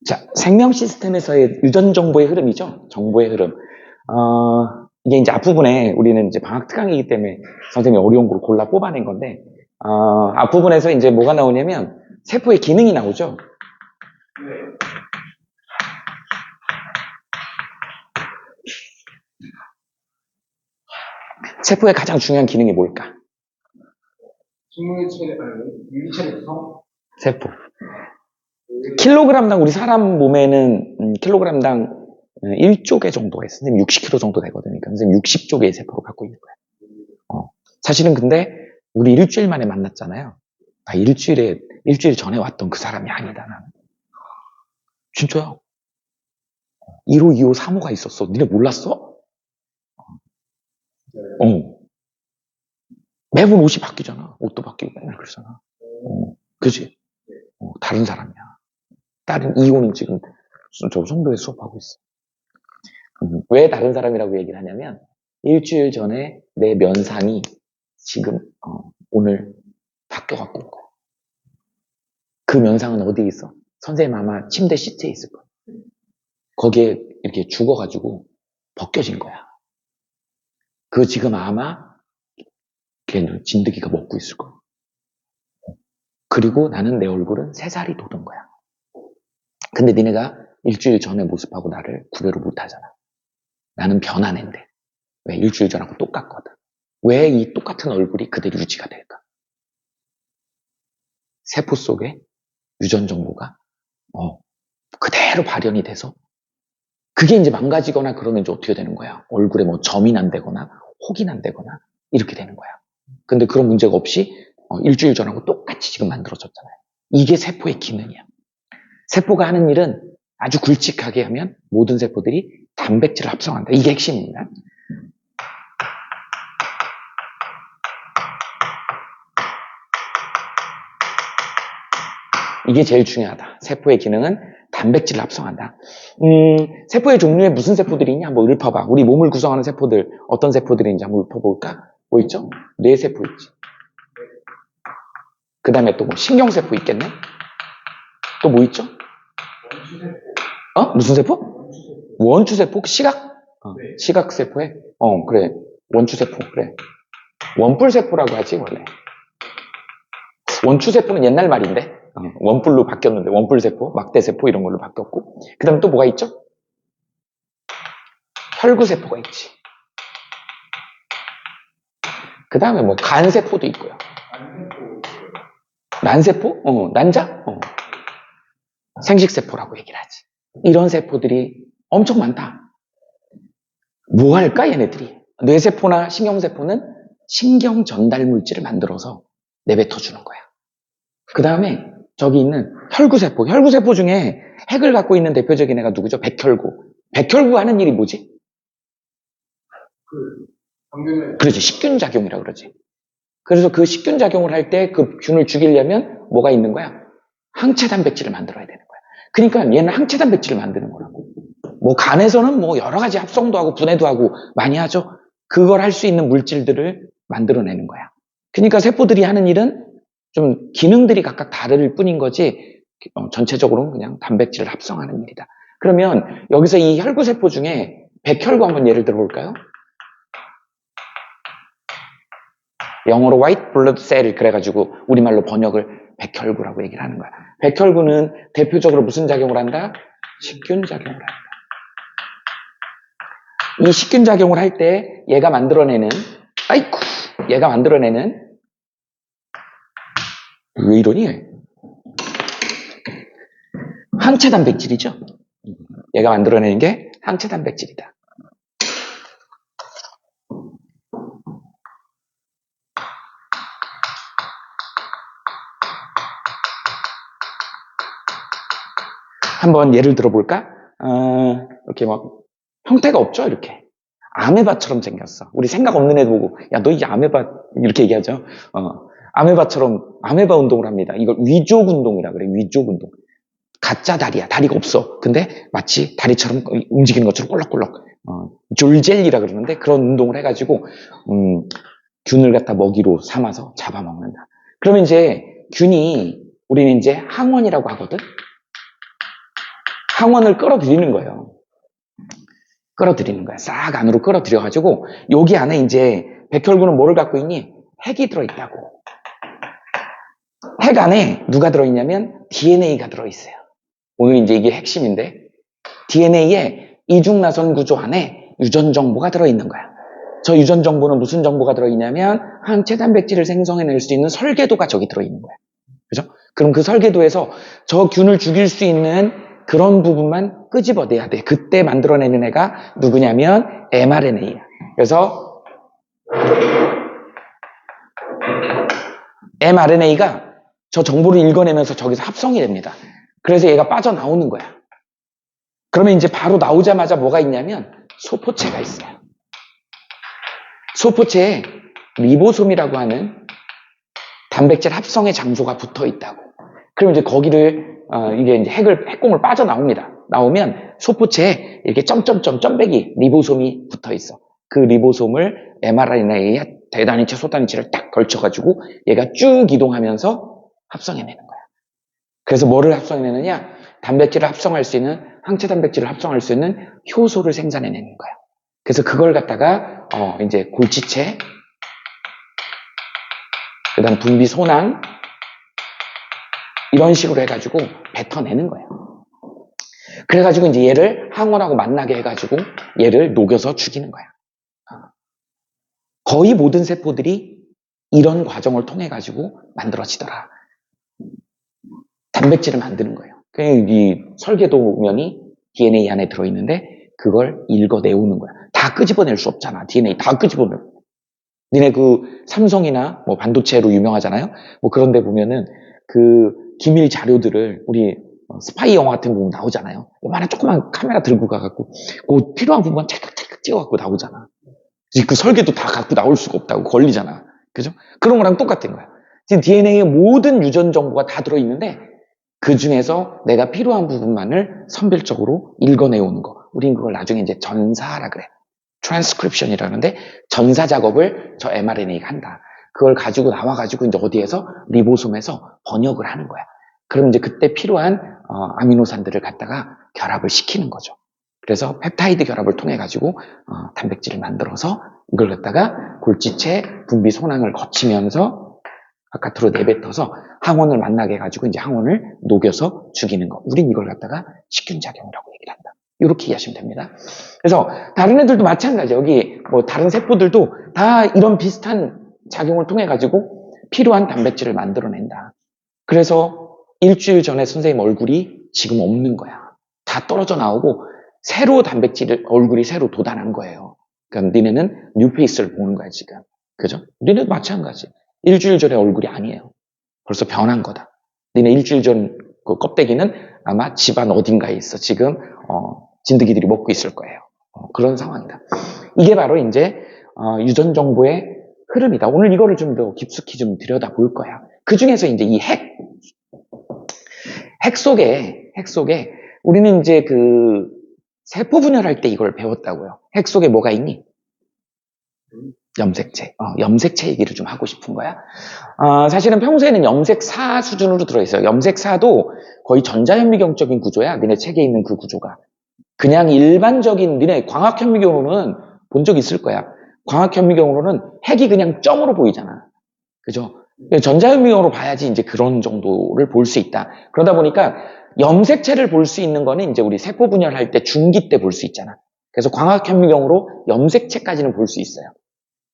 자, 생명 시스템에서의 유전 정보의 흐름이죠. 정보의 흐름. 이게 이제 앞부분에 우리는 이제 방학 특강이기 때문에 선생님이 어려운 걸 골라 뽑아낸 건데, 앞부분에서 이제 뭐가 나오냐면, 세포의 기능이 나오죠. 세포의 가장 중요한 기능이 뭘까? 유기체의 구성? 세포. 킬로그램당, 우리 사람 몸에는 킬로그램당 1조 개 정도가 있어요. 선생님 60kg 정도 되거든요. 그러니까 선생님 60조 개의 세포를 갖고 있는 거예요. 사실은 근데 우리 일주일 만에 만났잖아요. 일주일 전에 왔던 그 사람이 아니다, 나는. 진짜요? 1호, 2호, 3호가 있었어. 니네 몰랐어? 매번 옷이 바뀌잖아. 옷도 바뀌고 맨날 그러잖아. 그지? 다른 사람이야. 다른 2호는 지금 저 송도에 수업하고 있어. 왜 다른 사람이라고 얘기를 하냐면 일주일 전에 내 면상이 지금 오늘 바뀌어갖고 온 거야. 그 면상은 어디에 있어? 선생님 아마 침대 시트에 있을 거야. 거기에 이렇게 죽어가지고 벗겨진 거야. 그거 지금 아마 걔는 진드기가 먹고 있을 거야. 그리고 나는 내 얼굴은 3살이 돋은 거야. 근데 니네가 일주일 전의 모습하고 나를 구별을 못 하잖아. 나는 변한 앤데. 왜? 일주일 전하고 똑같거든. 왜 이 똑같은 얼굴이 그대로 유지가 될까? 세포 속에 유전 정보가 그대로 발현이 돼서 그게 이제 망가지거나 그러면 이제 어떻게 되는 거야? 얼굴에 뭐 점이 난다거나 혹이 난다거나 이렇게 되는 거야. 근데 그런 문제가 없이 일주일 전하고 똑같이 지금 만들어졌잖아요. 이게 세포의 기능이야. 세포가 하는 일은 아주 굵직하게 하면 모든 세포들이 단백질을 합성한다. 이게 핵심입니다. 이게 제일 중요하다. 세포의 기능은 단백질을 합성한다. 세포의 종류에 무슨 세포들이 있냐? 한번 읊어봐. 우리 몸을 구성하는 세포들, 어떤 세포들이 있는지 한번 읊어볼까? 뭐 있죠? 뇌세포 있지. 그 다음에 또 뭐 신경세포 있겠네? 또 뭐 있죠? 무슨 세포? 원추세포? 시각? 시각세포에? 그래. 원추세포, 그래. 원뿔세포라고 하지, 원래. 원추세포는 옛날 말인데, 원뿔로 바뀌었는데, 원뿔세포, 막대세포 이런 걸로 바뀌었고. 그 다음에 또 뭐가 있죠? 혈구세포가 있지. 그 다음에 뭐 간세포도 있고요. 난세포? 난자? 생식세포라고 얘기를 하지. 이런 세포들이 엄청 많다. 뭐 할까, 얘네들이? 뇌세포나 신경세포는 신경 전달 물질을 만들어서 내뱉어 주는 거야. 그 다음에 저기 있는 혈구세포. 혈구세포 중에 핵을 갖고 있는 대표적인 애가 누구죠? 백혈구. 백혈구 하는 일이 뭐지? 그렇지. 식균작용이라고 그러지. 그래서 그 식균작용을 할 때 그 균을 죽이려면 뭐가 있는 거야? 항체 단백질을 만들어야 되는 거야. 그러니까 얘는 항체 단백질을 만드는 거라고. 뭐 간에서는 뭐 여러 가지 합성도 하고 분해도 하고 많이 하죠. 그걸 할 수 있는 물질들을 만들어내는 거야. 그러니까 세포들이 하는 일은 좀 기능들이 각각 다를 뿐인 거지 전체적으로는 그냥 단백질을 합성하는 일이다. 그러면 여기서 이 혈구세포 중에 백혈구 한번 예를 들어볼까요? 영어로 white blood cell 그래가지고 우리말로 번역을 백혈구라고 얘기를 하는 거야. 백혈구는 대표적으로 무슨 작용을 한다? 식균작용을 한다. 이 식균작용을 할 때 얘가 만들어내는 왜 이러니? 항체 단백질이죠. 얘가 만들어내는 게 항체 단백질이다. 한번 예를 들어볼까? 이렇게 막 형태가 없죠, 이렇게. 아메바처럼 생겼어. 우리 생각 없는 애 보고, 야, 너 이제 아메바, 이렇게 얘기하죠. 아메바처럼, 아메바 운동을 합니다. 이걸 위족 운동이라 그래, 위족 운동. 가짜 다리야. 다리가 없어. 근데 마치 다리처럼 움직이는 것처럼 꼴럭꼴럭. 졸젤리라 그러는데 그런 운동을 해가지고, 균을 갖다 먹이로 삼아서 잡아먹는다. 그러면 이제 균이, 우리는 이제 항원이라고 하거든? 항원을 끌어들이는 거예요. 끌어들이는 거야. 싹 안으로 끌어들여가지고 여기 안에 이제 백혈구는 뭐를 갖고 있니? 핵이 들어있다고. 핵 안에 누가 들어있냐면 DNA가 들어있어요. 오늘 이제 이게 핵심인데 DNA에 이중나선 구조 안에 유전 정보가 들어있는 거야. 저 유전 정보는 무슨 정보가 들어있냐면 항체 단백질을 생성해낼 수 있는 설계도가 저기 들어있는 거야. 그죠? 그럼 그 설계도에서 저 균을 죽일 수 있는 그런 부분만 끄집어내야 돼. 그때 만들어내는 애가 누구냐면 mRNA야. 그래서 mRNA가 저 정보를 읽어내면서 저기서 합성이 됩니다. 그래서 얘가 빠져나오는 거야. 그러면 이제 바로 나오자마자 뭐가 있냐면 소포체가 있어요. 소포체에 리보솜이라고 하는 단백질 합성의 장소가 붙어 있다고. 그럼 이제 거기를 이게 이제 핵공을 빠져나옵니다. 나오면 소포체에 이렇게 점백이 리보솜이 붙어 있어. 그 리보솜을 mRNA에 대단위체, 소단위체를 딱 걸쳐가지고 얘가 쭉 이동하면서 합성해내는 거야. 그래서 뭐를 합성해내느냐? 단백질을 합성할 수 있는, 항체 단백질을 합성할 수 있는 효소를 생산해내는 거야. 그래서 그걸 갖다가 이제 골지체, 그 다음 분비 소낭, 이런 식으로 해가지고 뱉어내는 거예요. 그래가지고 이제 얘를 항원하고 만나게 해가지고 얘를 녹여서 죽이는 거야. 거의 모든 세포들이 이런 과정을 통해가지고 만들어지더라. 단백질을 만드는 거예요. 이 설계도면이 DNA 안에 들어있는데 그걸 읽어내오는 거야. 다 끄집어낼 수 없잖아. DNA 다 끄집어내. 니네 그 삼성이나 뭐 반도체로 유명하잖아요. 뭐 그런 데 보면은 그 기밀 자료들을 우리 스파이 영화 같은 거 보면 나오잖아요. 요만한 조그만 카메라 들고 가갖고 그 필요한 부분만 찰칵찰칵 찍어갖고 나오잖아. 그 설계도 다 갖고 나올 수가 없다고 걸리잖아. 그죠? 그런 거랑 똑같은 거야. 지금 DNA에 모든 유전 정보가 다 들어있는데 그 중에서 내가 필요한 부분만을 선별적으로 읽어내오는 거. 우린 그걸 나중에 이제 전사라 그래. 트랜스크립션이라는데 전사 작업을 저 mRNA가 한다. 그걸 가지고 나와가지고 이제 어디에서 리보솜에서 번역을 하는 거야. 그럼 이제 그때 필요한 아미노산들을 갖다가 결합을 시키는 거죠. 그래서 펩타이드 결합을 통해 가지고 단백질을 만들어서 이걸 갖다가 골지체 분비 소낭을 거치면서 바깥으로 내뱉어서 항원을 만나게 해가지고 이제 항원을 녹여서 죽이는 거. 우린 이걸 갖다가 식균 작용이라고 얘기를 한다. 이렇게 이해하시면 됩니다. 그래서 다른 애들도 마찬가지예요. 여기 뭐 다른 세포들도 다 이런 비슷한 작용을 통해 가지고 필요한 단백질을 만들어낸다. 그래서 일주일 전에 선생님 얼굴이 지금 없는 거야. 다 떨어져 나오고 새로 얼굴이 새로 돋아난 거예요. 그러니까 니네는 뉴페이스를 보는 거야 지금. 그죠? 니네도 마찬가지. 일주일 전에 얼굴이 아니에요. 벌써 변한 거다. 니네 일주일 전 그 껍데기는 아마 집안 어딘가에 있어. 지금 진드기들이 먹고 있을 거예요. 그런 상황이다. 이게 바로 이제 유전 정보의 흐름이다. 오늘 이거를 좀 더 깊숙이 좀 들여다볼 거야. 그 중에서 이제 이 핵 속에 우리는 이제 그 세포 분열할 때 이걸 배웠다고요. 핵 속에 뭐가 있니? 염색체. 염색체 얘기를 좀 하고 싶은 거야. 사실은 평소에는 염색사 수준으로 들어있어요. 염색사도 거의 전자현미경적인 구조야. 니네 책에 있는 그 구조가. 그냥 일반적인 니네 광학현미경으로는 본 적 있을 거야. 광학현미경으로는 핵이 그냥 점으로 보이잖아. 그죠? 전자현미경으로 봐야지 이제 그런 정도를 볼 수 있다. 그러다 보니까 염색체를 볼 수 있는 거는 이제 우리 세포 분열할 때 중기 때 볼 수 있잖아. 그래서 광학현미경으로 염색체까지는 볼 수 있어요.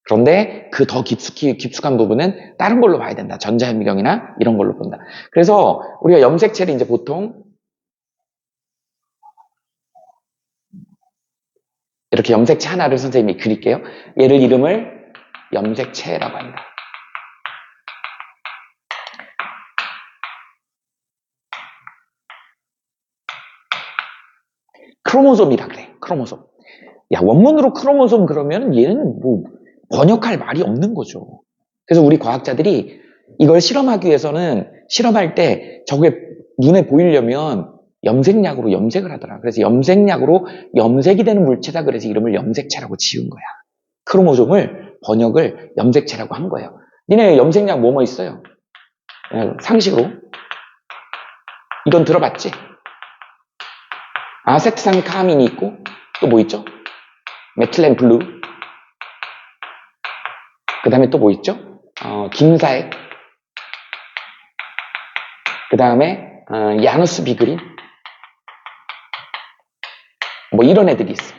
그런데 그 더 깊숙한 부분은 다른 걸로 봐야 된다. 전자현미경이나 이런 걸로 본다. 그래서 우리가 염색체를 이제 보통 이렇게 염색체 하나를 선생님이 그릴게요. 얘를 이름을 염색체라고 한다. 크로모솜이라 그래. 크로모솜. 야, 원문으로 크로모솜 그러면 얘는 뭐 번역할 말이 없는 거죠. 그래서 우리 과학자들이 이걸 실험하기 위해서는 실험할 때 저게 눈에 보이려면 염색약으로 염색을 하더라. 그래서 염색약으로 염색이 되는 물체다. 그래서 이름을 염색체라고 지은 거야. 크로모솜을 번역을 염색체라고 한 거예요. 니네 염색약 뭐뭐 있어요? 상식으로. 이건 들어봤지? 아세트산 카민이 있고, 또 뭐 있죠? 메틸렌 블루. 그 다음에 또 뭐 있죠? 김사액. 그 다음에, 야누스 비그린. 뭐 이런 애들이 있어.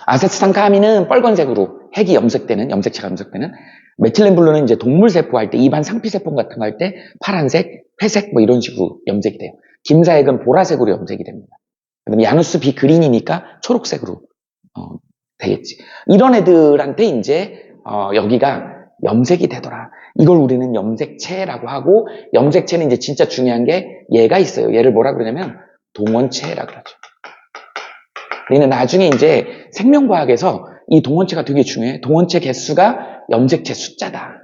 아세트산 카민은 빨간색으로 핵이 염색되는, 염색체가 염색되는, 메틸렌 블루는 이제 동물세포 할 때, 입안 상피세포 같은 거 할 때 파란색, 회색 뭐 이런 식으로 염색이 돼요. 김사액은 보라색으로 염색이 됩니다. 그다음에 야누스 비그린이니까 초록색으로 되겠지. 이런 애들한테 이제 여기가 염색이 되더라. 이걸 우리는 염색체라고 하고, 염색체는 이제 진짜 중요한 게 얘가 있어요. 얘를 뭐라 그러냐면 동원체라고 그러죠. 우리는 나중에 이제 생명과학에서 이 동원체가 되게 중요해. 동원체 개수가 염색체 숫자다.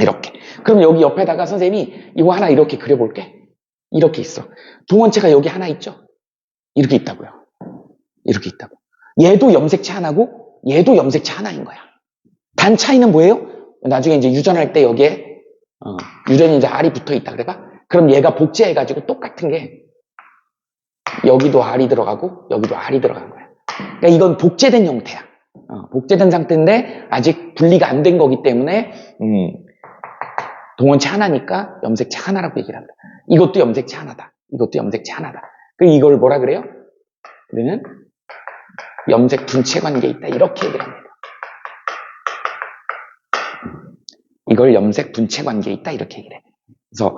이렇게. 그럼 여기 옆에다가 선생님이 이거 하나 이렇게 그려볼게. 이렇게 있어. 동원체가 여기 하나 있죠? 이렇게 있다고요. 이렇게 있다고. 얘도 염색체 하나고 얘도 염색체 하나인 거야. 단 차이는 뭐예요? 나중에 이제 유전할 때 여기에 유전이 이제 R이 붙어 있다 그래봐. 그럼 얘가 복제해가지고 똑같은 게 여기도 R이 들어가고 여기도 R이 들어간 거야. 그러니까 이건 복제된 형태야. 복제된 상태인데 아직 분리가 안 된 거기 때문에 동원체 하나니까 염색체 하나라고 얘기를 합니다. 이것도 염색체 하나다. 이것도 염색체 하나다. 그럼 이걸 뭐라 그래요? 우리는 염색 분체 관계에 있다. 이렇게 얘기를 합니다. 이걸 염색 분체 관계에 있다. 이렇게 얘기를 해. 그래서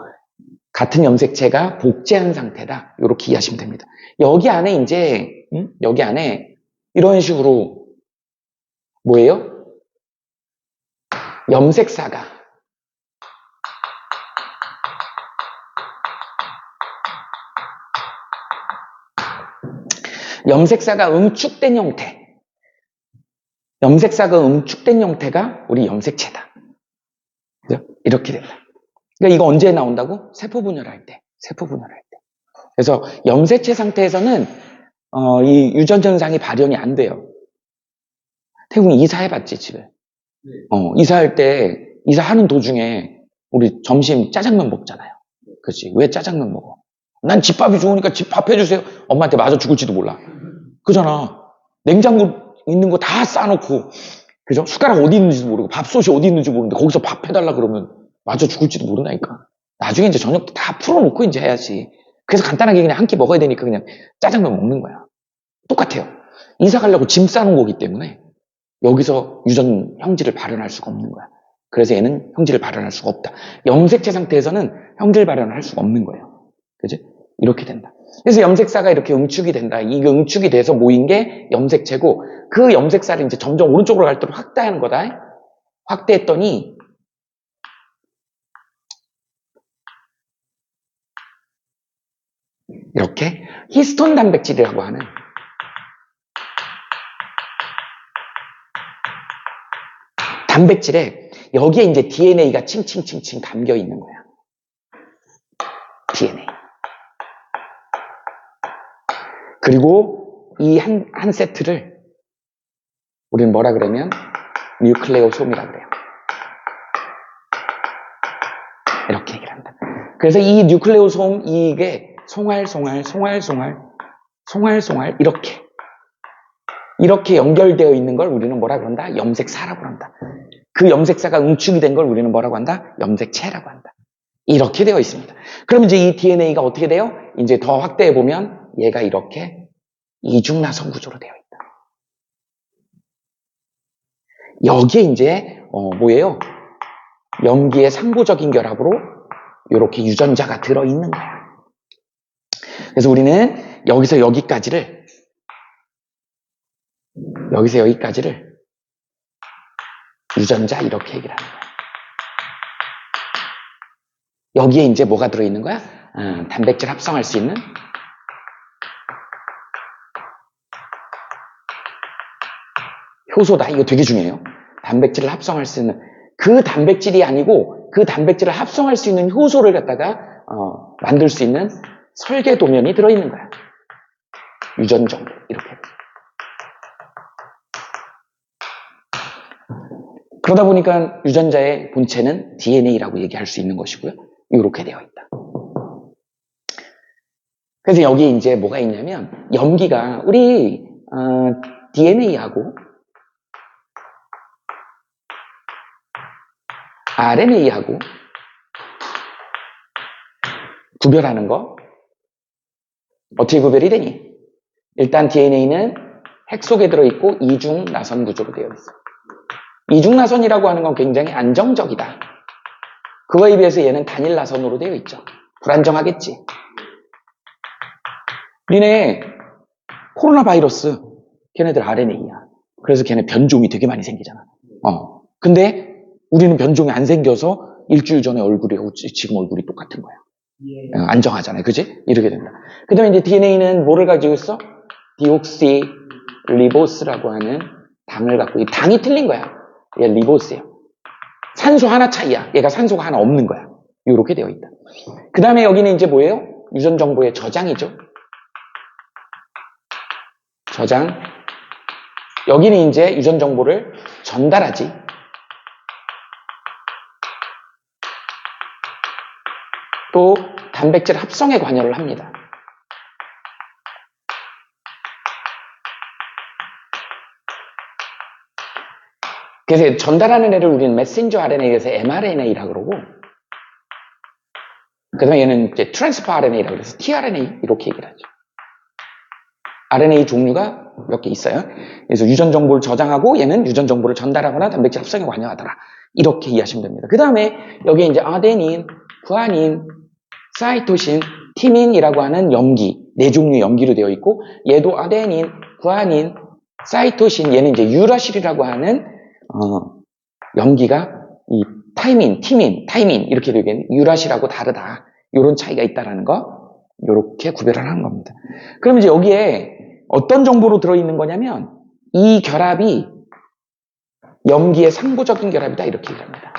같은 염색체가 복제한 상태다. 이렇게 이해하시면 됩니다. 여기 안에 이제 여기 안에 이런 식으로 뭐예요? 염색사가 응축된 형태. 염색사가 응축된 형태가 우리 염색체다. 그죠? 이렇게 된다. 그러니까 이거 언제 나온다고? 세포 분열할 때. 세포 분열할 때. 그래서 염색체 상태에서는 이 유전 현상이 발현이 안 돼요. 태국이 이사해봤지 집에. 이사할 때 이사하는 도중에 우리 점심 짜장면 먹잖아요. 그렇지? 왜 짜장면 먹어? 난 집밥이 좋으니까 집밥 해주세요. 엄마한테 맞아 죽을지도 몰라. 그잖아. 냉장고 있는 거 다 싸놓고, 그죠? 숟가락 어디 있는지도 모르고, 밥솥이 어디 있는지 모르는데, 거기서 밥 해달라 그러면 맞아 죽을지도 모른다니까. 나중에 이제 저녁 때 다 풀어놓고 이제 해야지. 그래서 간단하게 그냥 한 끼 먹어야 되니까 그냥 짜장면 먹는 거야. 똑같아요. 이사 가려고 짐 싸놓은 거기 때문에, 여기서 유전 형질을 발현할 수가 없는 거야. 그래서 얘는 형질을 발현할 수가 없다. 염색체 상태에서는 형질 발현을 할 수가 없는 거예요. 그지? 이렇게 된다. 그래서 염색사가 이렇게 응축이 된다. 이게 응축이 돼서 모인 게 염색체고, 그 염색사를 이제 점점 오른쪽으로 갈수록 확대하는 거다. 확대했더니, 이렇게 히스톤 단백질이라고 하는 단백질에 여기에 이제 DNA가 칭칭칭칭 담겨 있는 거야. DNA. 그리고 이 한 세트를 우리는 뭐라 그러면 뉴클레오솜이라 그래요. 이렇게 얘기를 한다. 그래서 이 뉴클레오솜 이게 송알송알 이렇게 연결되어 있는 걸 우리는 뭐라 그런다? 염색사라고 한다. 그 염색사가 응축이 된 걸 우리는 뭐라고 한다? 염색체라고 한다. 이렇게 되어 있습니다. 그럼 이제 이 DNA가 어떻게 돼요? 이제 더 확대해 보면 얘가 이렇게 이중나선 구조로 되어 있다. 여기에 이제 뭐예요? 염기의 상부적인 결합으로 이렇게 유전자가 들어있는 거야. 그래서 우리는 여기서 여기까지를 유전자 이렇게 얘기를 하는 거야. 여기에 이제 뭐가 들어있는 거야? 단백질 합성할 수 있는 효소다. 이거 되게 중요해요. 단백질을 합성할 수 있는 그 단백질이 아니고 그 단백질을 합성할 수 있는 효소를 갖다가 만들 수 있는 설계 도면이 들어있는 거야. 유전정 이렇게. 그러다 보니까 유전자의 본체는 DNA라고 얘기할 수 있는 것이고요. 이렇게 되어 있다. 그래서 여기 이제 뭐가 있냐면 염기가 우리 DNA하고 RNA하고 구별하는 거 어떻게 구별이 되니? 일단 DNA는 핵 속에 들어있고 이중나선 구조로 되어 있어. 이중나선이라고 하는 건 굉장히 안정적이다. 그거에 비해서 얘는 단일나선으로 되어 있죠. 불안정하겠지. 니네 코로나 바이러스 걔네들 RNA야. 그래서 걔네 변종이 되게 많이 생기잖아. 근데 우리는 변종이 안 생겨서 일주일 전에 얼굴이하고 지금 얼굴이 똑같은 거야. 예. 안정하잖아요. 그지? 이렇게 된다. 그 다음에 이제 DNA는 뭐를 가지고 있어? 디옥시 리보스라고 하는 당을 갖고, 이 당이 틀린 거야. 얘 리보스예요. 산소 하나 차이야. 얘가 산소가 하나 없는 거야. 이렇게 되어 있다. 그 다음에 여기는 이제 뭐예요? 유전 정보의 저장이죠. 저장. 여기는 이제 유전 정보를 전달하지. 또 단백질 합성에 관여를 합니다. 그래서 전달하는 애를 우리는 메신저 RNA에서 mRNA라고 그러고, 그 다음에 얘는 이제 트랜스퍼 RNA라고 해서 tRNA 이렇게 얘기를 하죠. RNA 종류가 몇 개 있어요. 그래서 유전 정보를 저장하고 얘는 유전 정보를 전달하거나 단백질 합성에 관여하더라. 이렇게 이해하시면 됩니다. 그 다음에 여기 이제 아데닌, 구아닌, 사이토신, 티민이라고 하는 염기, 네 종류의 염기로 되어 있고, 얘도 아데닌, 구아닌, 사이토신, 얘는 이제 유라실이라고 하는 염기가 이 타이민, 티민, 타이민 이렇게 되겠네. 유라실하고 다르다. 이런 차이가 있다라는 거, 이렇게 구별을 하는 겁니다. 그럼 이제 여기에 어떤 정보로 들어있는 거냐면 이 결합이 염기의 상부적인 결합이다 이렇게 얘기합니다.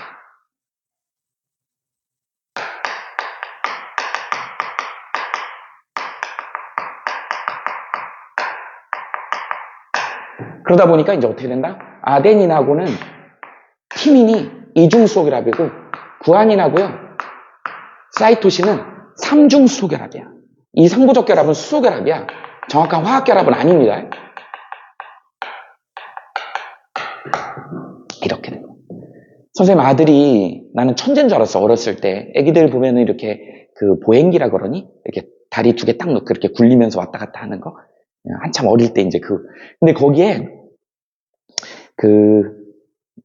그러다 보니까 이제 어떻게 된다? 아데닌하고는 티민이 이중수소 결합이고 구아닌하고요 사이토신은 삼중수소 결합이야. 이 상부적 결합은 수소 결합이야. 정확한 화학 결합은 아닙니다. 이렇게 돼요. 선생님 아들이 나는 천재인 줄 알았어. 어렸을 때 애기들 보면은 이렇게 그 보행기라 그러니 이렇게 다리 두 개 딱 놓고 이렇게 굴리면서 왔다 갔다 하는 거. 한참 어릴 때 이제 근데 거기에 그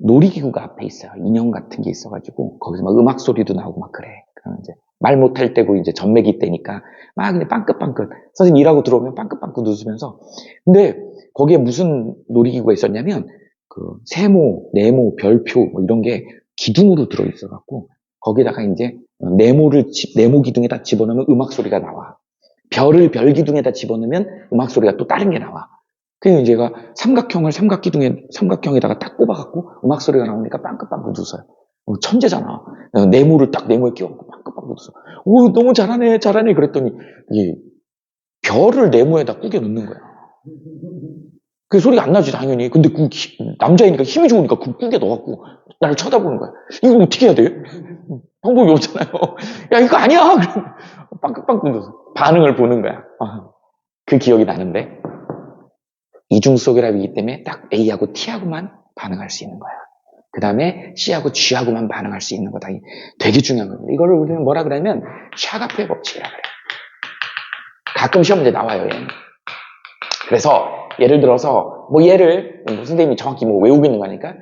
놀이기구가 앞에 있어요. 인형 같은 게 있어가지고 거기서 막 음악 소리도 나오고 막 그래. 그럼 이제 말 못할 때고 이제 전매기 때니까 막 그냥 빵긋빵긋 선생님 일하고 들어오면 빵긋빵긋 웃으면서. 근데 거기에 무슨 놀이기구가 있었냐면 그 세모, 네모, 별표 뭐 이런 게 기둥으로 들어 있어갖고 거기다가 이제 네모 기둥에다 집어넣으면 음악 소리가 나와. 별을 별 기둥에다 집어넣으면 음악 소리가 또 다른 게 나와. 그래서 제가 삼각형을 삼각형에다가 딱 꼽아갖고 음악 소리가 나오니까 빵긋빵긋 웃어요. 천재잖아. 네모를 딱 네모에 끼워갖고 빵긋빵긋 웃어. 오, 너무 잘하네, 잘하네. 그랬더니 이 별을 네모에다 꾸겨 넣는 거야. 그 소리가 안 나지 당연히. 근데 그 남자이니까 힘이 좋으니까 그 꾸겨 넣어갖고 나를 쳐다보는 거야. 이거 어떻게 해야 돼? 방법이 없잖아요. 야 이거 아니야. 빵긋빵긋 웃어. 반응을 보는 거야. 그 기억이 나는데 이중수소 결합이기 때문에 딱 A하고 T하고만 반응할 수 있는 거야. 그 다음에 C하고 G하고만 반응할 수 있는 거다. 되게 중요한 겁니다. 이거를 우리는 뭐라 그러냐면 샤가프의 법칙이라 그래요. 가끔 시험 문제 나와요. 얘는. 그래서 예를 들어서 뭐 얘를 선생님이 정확히 뭐 외우고 있는 거니까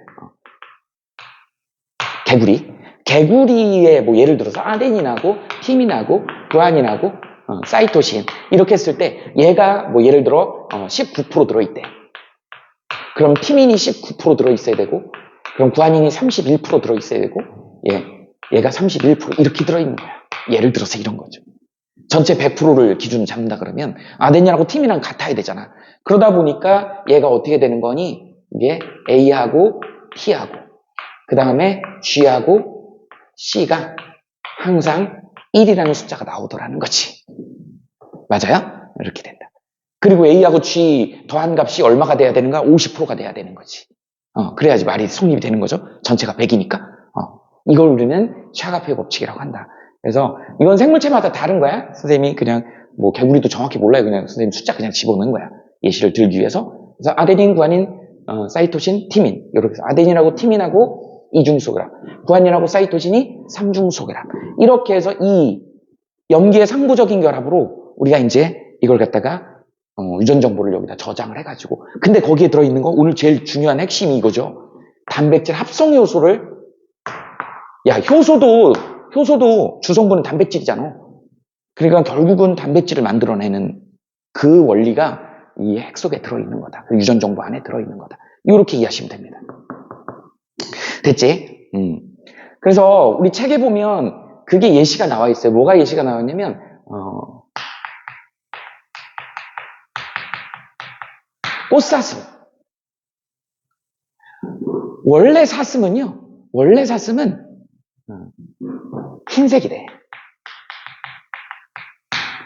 개구리의 뭐 예를 들어서 아데닌하고 티민하고 구아닌하고 사이토신 이렇게 했을 때 얘가 뭐 예를 들어 19% 들어있대. 그럼 티민이 19% 들어있어야 되고 그럼 구아닌이 31% 들어있어야 되고 얘가 31% 이렇게 들어있는 거야. 예를 들어서 이런 거죠. 전체 100%를 기준 잡는다 그러면 아데닌하고 티민이랑 같아야 되잖아. 그러다 보니까 얘가 어떻게 되는 거니? 이게 A하고 T하고 그 다음에 G하고 C가 항상 1이라는 숫자가 나오더라는 거지. 맞아요? 이렇게 된다. 그리고 A하고 G 더한 값이 얼마가 돼야 되는가? 50%가 돼야 되는 거지. 그래야지 말이 성립이 되는 거죠. 전체가 100이니까. 이걸 우리는 샤가페의 법칙이라고 한다. 그래서 이건 생물체마다 다른 거야. 선생님이 그냥 뭐 개구리도 정확히 몰라요. 그냥 선생님 숫자 그냥 집어넣은 거야. 예시를 들기 위해서. 그래서 아데닌, 구아닌, 사이토신, 티민. 이렇게 해서 아데닌하고 티민하고 2중소그램, 구아닌하고 사이토신이 3중소그램. 이렇게 해서 이 염기의 상부적인 결합으로 우리가 이제 이걸 갖다가 유전 정보를 여기다 저장을 해가지고. 근데 거기에 들어있는 거 오늘 제일 중요한 핵심이 이거죠. 단백질 합성 요소를. 야, 효소도 주성분은 단백질이잖아. 그러니까 결국은 단백질을 만들어내는 그 원리가 이 핵 속에 들어있는 거다. 그 유전 정보 안에 들어있는 거다. 이렇게 이해하시면 됩니다. 됐지? 그래서 우리 책에 보면 그게 예시가 나와 있어요. 뭐가 예시가 나왔냐면 꽃사슴. 원래 사슴은 흰색이래.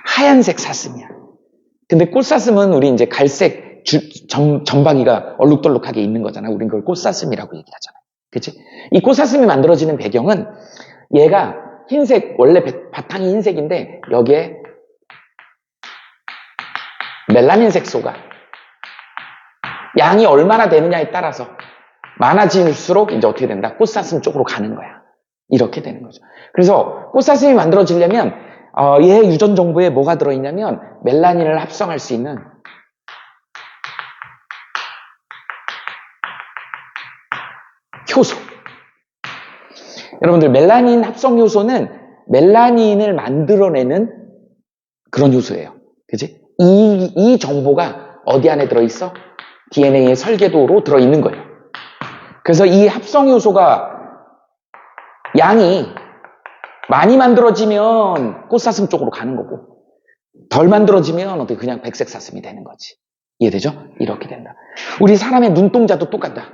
하얀색 사슴이야. 근데 꽃사슴은 우리 이제 갈색 점박이가 얼룩덜룩하게 있는 거잖아. 우린 그걸 꽃사슴이라고 얘기하잖아. 그치? 이 꽃사슴이 만들어지는 배경은 얘가 흰색, 원래 바탕이 흰색인데 여기에 멜라닌 색소가 양이 얼마나 되느냐에 따라서 많아질수록 이제 어떻게 된다? 꽃사슴 쪽으로 가는 거야. 이렇게 되는 거죠. 그래서 꽃사슴이 만들어지려면 얘 유전 정보에 뭐가 들어있냐면 멜라닌을 합성할 수 있는 효소. 여러분들 멜라닌 합성 효소는 멜라닌을 만들어내는 그런 효소예요. 그치? 이 정보가 어디 안에 들어있어? DNA의 설계도로 들어있는 거예요. 그래서 이 합성 효소가 양이 많이 만들어지면 꽃사슴 쪽으로 가는 거고 덜 만들어지면 어떻게 그냥 백색 사슴이 되는 거지. 이해되죠? 이렇게 된다. 우리 사람의 눈동자도 똑같다.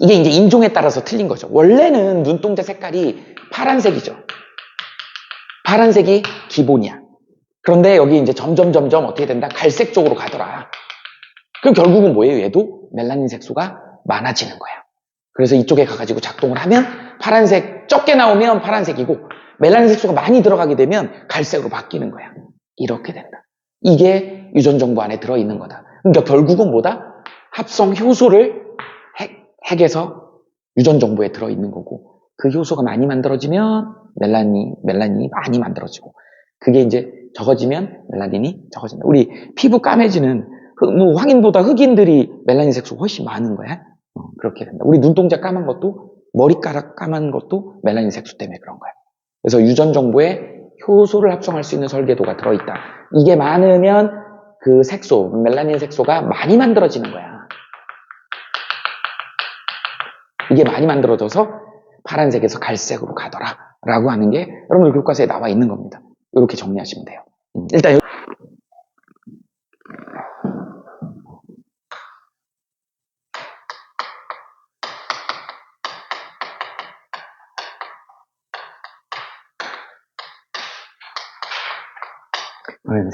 이게 이제 인종에 따라서 틀린 거죠. 원래는 눈동자 색깔이 파란색이죠. 파란색이 기본이야. 그런데 여기 이제 점점 어떻게 된다? 갈색 쪽으로 가더라. 그럼 결국은 뭐예요? 얘도 멜라닌 색소가 많아지는 거야. 그래서 이쪽에 가가지고 작동을 하면 파란색, 적게 나오면 파란색이고 멜라닌 색소가 많이 들어가게 되면 갈색으로 바뀌는 거야. 이렇게 된다. 이게 유전 정보 안에 들어있는 거다. 그러니까 결국은 뭐다? 합성 효소를 핵에서 유전 정보에 들어있는 거고 그 효소가 많이 만들어지면 멜라닌이 많이 만들어지고 그게 이제 적어지면 멜라닌이 적어진다. 우리 피부 까매지는 뭐 황인보다 흑인들이 멜라닌 색소가 훨씬 많은 거야. 그렇게 된다. 우리 눈동자 까만 것도 머리카락 까만 것도 멜라닌 색소 때문에 그런 거야. 그래서 유전 정보에 효소를 합성할 수 있는 설계도가 들어있다. 이게 많으면 그 색소, 멜라닌 색소가 많이 만들어지는 거야. 이게 많이 만들어져서 파란색에서 갈색으로 가더라 라고 하는 게 여러분들 교과서에 나와 있는 겁니다. 이렇게 정리하시면 돼요. 일단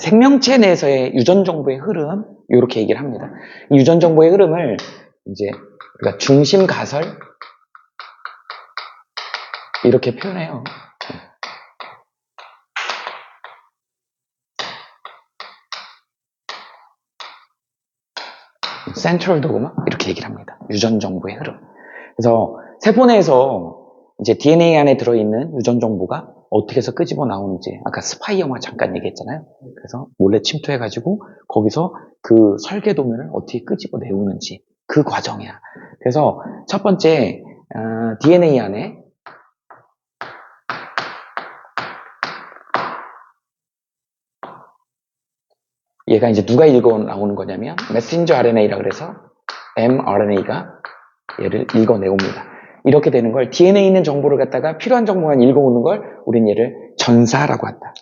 생명체 내에서의 유전 정보의 흐름 이렇게 얘기를 합니다. 이 유전 정보의 흐름을 이제 우리가 중심 가설 이렇게 표현해요. 센트럴 도그마 이렇게 얘기를 합니다. 유전 정보의 흐름. 그래서 세포 내에서 이제 DNA 안에 들어있는 유전 정보가 어떻게 해서 끄집어 나오는지 아까 스파이 영화 잠깐 얘기했잖아요. 그래서 몰래 침투해가지고 거기서 그 설계도면을 어떻게 끄집어 내오는지 그 과정이야. 그래서 첫 번째 DNA 안에 얘가 이제 누가 읽어 나오는 거냐면 메신저 RNA라 그래서 mRNA가 얘를 읽어 내옵니다. 이렇게 되는 걸 DNA에 있는 정보를 갖다가 필요한 정보만 읽어오는 걸 우린 얘를 전사라고 한다.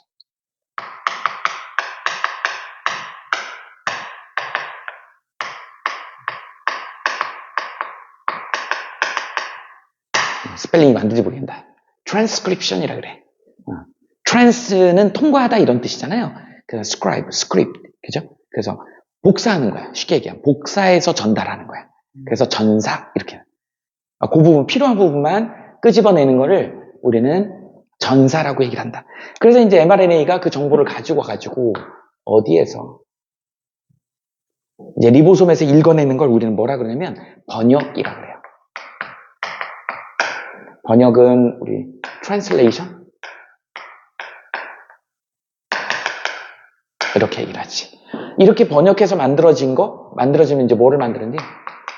스펠링이 맞는지 모르겠다. transcription이라 그래. trans는 통과하다 이런 뜻이잖아요. 그 scribe, script, 그죠? 그래서 복사하는 거야. 쉽게 얘기하면. 복사해서 전달하는 거야. 그래서 전사, 이렇게. 그 부분, 필요한 부분만 끄집어내는 거를 우리는 전사라고 얘기를 한다. 그래서 이제 mRNA가 그 정보를 가지고 와가지고, 어디에서? 이제 리보솜에서 읽어내는 걸 우리는 뭐라 그러냐면, 번역이라고 그래요. 번역은 우리, translation? 이렇게 얘기를 하지. 이렇게 번역해서 만들어지면 이제 뭐를 만드는지?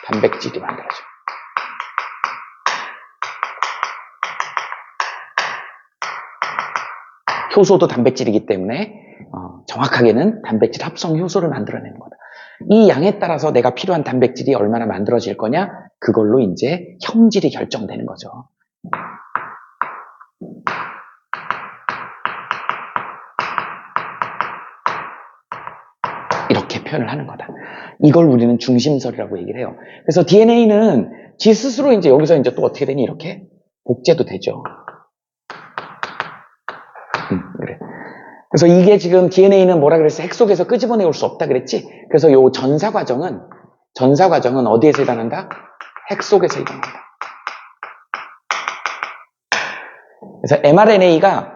단백질이 만들어져. 효소도 단백질이기 때문에 정확하게는 단백질 합성 효소를 만들어내는 거다. 이 양에 따라서 내가 필요한 단백질이 얼마나 만들어질 거냐? 그걸로 이제 형질이 결정되는 거죠. 이렇게 표현을 하는 거다. 이걸 우리는 중심설이라고 얘기를 해요. 그래서 DNA는 지 스스로 이제 여기서 이제 또 어떻게 되니? 이렇게 복제도 되죠. 그래. 그래서 이게 지금 DNA는 뭐라 그랬어? 핵 속에서 끄집어내올 수 없다 그랬지? 그래서 요 전사 과정은 어디에서 일어난다? 핵 속에서 일어난다. 그래서 mRNA가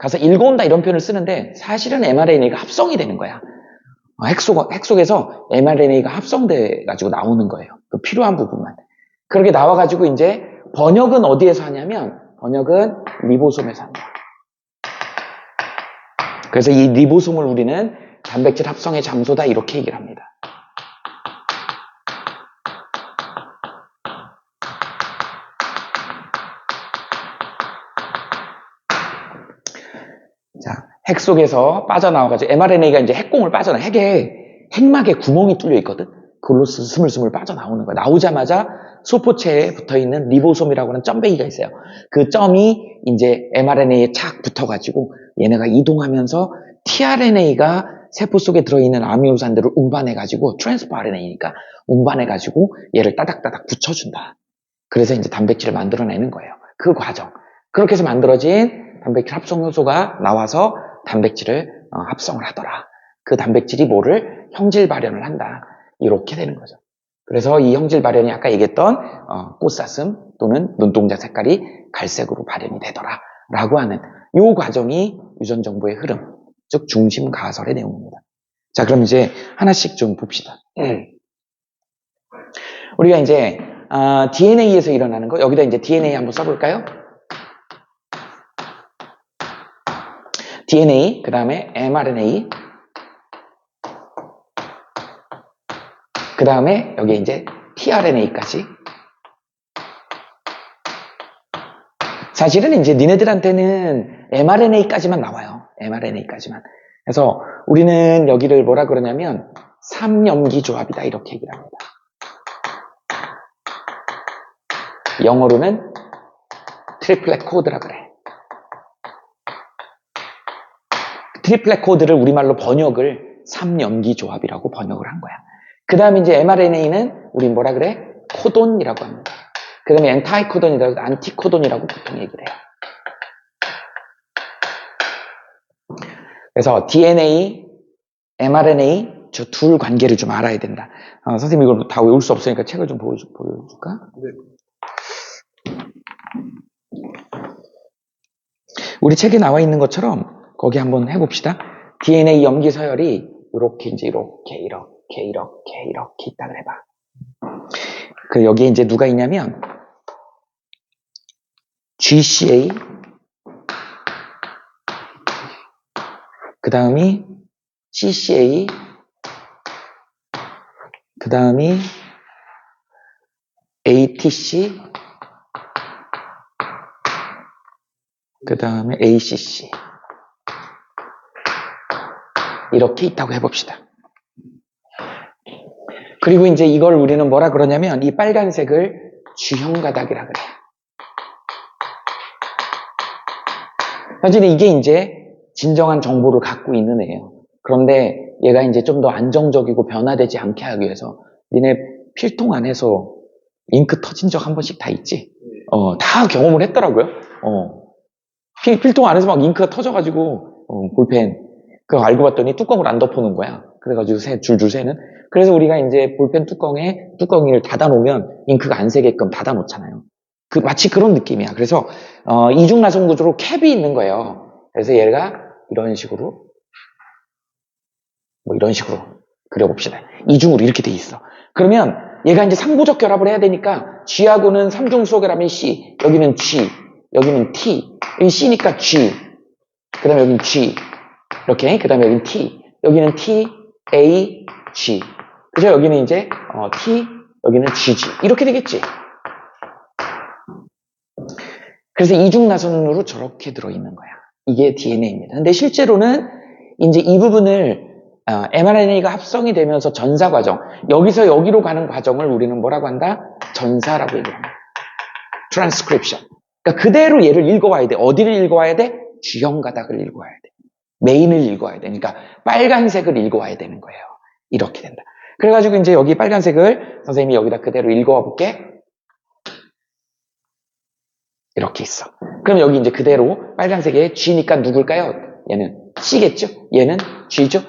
가서 읽어온다 이런 표현을 쓰는데 사실은 mRNA가 합성이 되는 거야. 핵 속에서 mRNA가 합성돼 가지고 나오는 거예요. 그 필요한 부분만. 그렇게 나와가지고 이제 번역은 어디에서 하냐면 번역은 리보솜에서 한다. 그래서 이 리보솜을 우리는 단백질 합성의 장소다 이렇게 얘기를 합니다. 자, 핵 속에서 빠져나와가지고 mRNA가 이제 핵공을 핵막에 구멍이 뚫려 있거든. 그걸로 스물스물 빠져나오는 거야. 나오자마자 소포체에 붙어있는 리보솜이라고 하는 점배기가 있어요. 그 점이 이제 mRNA에 착 붙어가지고 얘네가 이동하면서 tRNA가 세포 속에 들어있는 아미노산들을 운반해가지고 트랜스포 RNA니까 운반해가지고 얘를 따닥따닥 붙여준다. 그래서 이제 단백질을 만들어내는 거예요. 그 과정. 그렇게 해서 만들어진 단백질 합성 효소가 나와서 단백질을 합성을 하더라. 그 단백질이 뭐를 형질 발현을 한다. 이렇게 되는 거죠. 그래서 이 형질 발현이 아까 얘기했던 꽃사슴 또는 눈동자 색깔이 갈색으로 발현이 되더라 라고 하는 이 과정이 유전 정보의 흐름, 즉 중심 가설의 내용입니다. 자, 그럼 이제 하나씩 좀 봅시다. 우리가 이제 DNA에서 일어나는 거, 여기다 이제 DNA 한번 써볼까요? DNA, 그 다음에 mRNA, 그 다음에 여기 이제 tRNA까지. 사실은 이제 니네들한테는 mRNA까지만 나와요. mRNA까지만. 그래서 우리는 여기를 뭐라 그러냐면 3염기 조합이다 이렇게 얘기를 합니다. 영어로는 트리플렛 코드라 그래. 트리플렛 코드를 우리말로 번역을 3염기 조합이라고 번역을 한 거야. 그 다음에 이제 mRNA는 우리 뭐라 그래? 코돈이라고 합니다. 그 다음에 엔타이코돈이라고 안티코돈이라고 보통 얘기를 해요. 그래서 DNA, mRNA 저 둘 관계를 좀 알아야 된다. 선생님 이걸 다 외울 수 없으니까 책을 좀 보여줄까? 네. 우리 책에 나와 있는 것처럼 거기 한번 해봅시다. DNA 염기 서열이 이렇게 이제 이렇게 있다 그래봐. 그 여기에 이제 누가 있냐면 GCA, 그 다음이 CCA, 그 다음이 ATC, 그 다음에 ACC. 이렇게 있다고 해봅시다. 그리고 이제 이걸 우리는 뭐라 그러냐면 이 빨간색을 주형가닥이라 그래요. 사실 이게 이제 진정한 정보를 갖고 있는 애예요. 그런데 얘가 이제 좀 더 안정적이고 변화되지 않게 하기 위해서 니네 필통 안에서 잉크 터진 적 한 번씩 다 있지? 다 경험을 했더라고요. 필통 안에서 막 잉크가 터져가지고 볼펜 그거 알고 봤더니 뚜껑을 안 덮어놓은 거야. 그래가지고 줄줄 새는 그래서 우리가 이제 볼펜 뚜껑을 닫아놓으면 잉크가 안 새게끔 닫아놓잖아요. 마치 그런 느낌이야. 그래서 이중나선 구조로 캡이 있는 거예요. 그래서 얘가 이런 식으로 이런 식으로 그려봅시다. 이중으로 이렇게 돼 있어. 그러면 얘가 이제 상부적 결합을 해야 되니까 G하고는 삼중수소 결합인 C, 여기는 G, 여기는 T, 여기 C니까 G, 그 다음에 여기는 G, 이렇게, 그 다음에 여기는 T, 여기는 T, A, G. 그죠? 여기는 이제 T, 여기는 GG. 이렇게 되겠지. 그래서 이중나선으로 저렇게 들어있는 거야. 이게 DNA입니다. 근데 실제로는 이제 이 부분을 mRNA가 합성이 되면서 전사 과정, 여기서 여기로 가는 과정을 우리는 뭐라고 한다? 전사라고 얘기합니다. 트랜스크립션. 그러니까 그대로 얘를 읽어와야 돼. 어디를 읽어와야 돼? 주형 가닥을 읽어와야 돼. 메인을 읽어와야 돼. 그러니까 빨간색을 읽어와야 되는 거예요. 이렇게 된다. 그래가지고 이제 여기 빨간색을 선생님이 여기다 그대로 읽어와 볼게. 이렇게 있어. 그럼 여기 이제 그대로 빨간색에 G니까 누굴까요? 얘는 C겠죠? 얘는 G죠?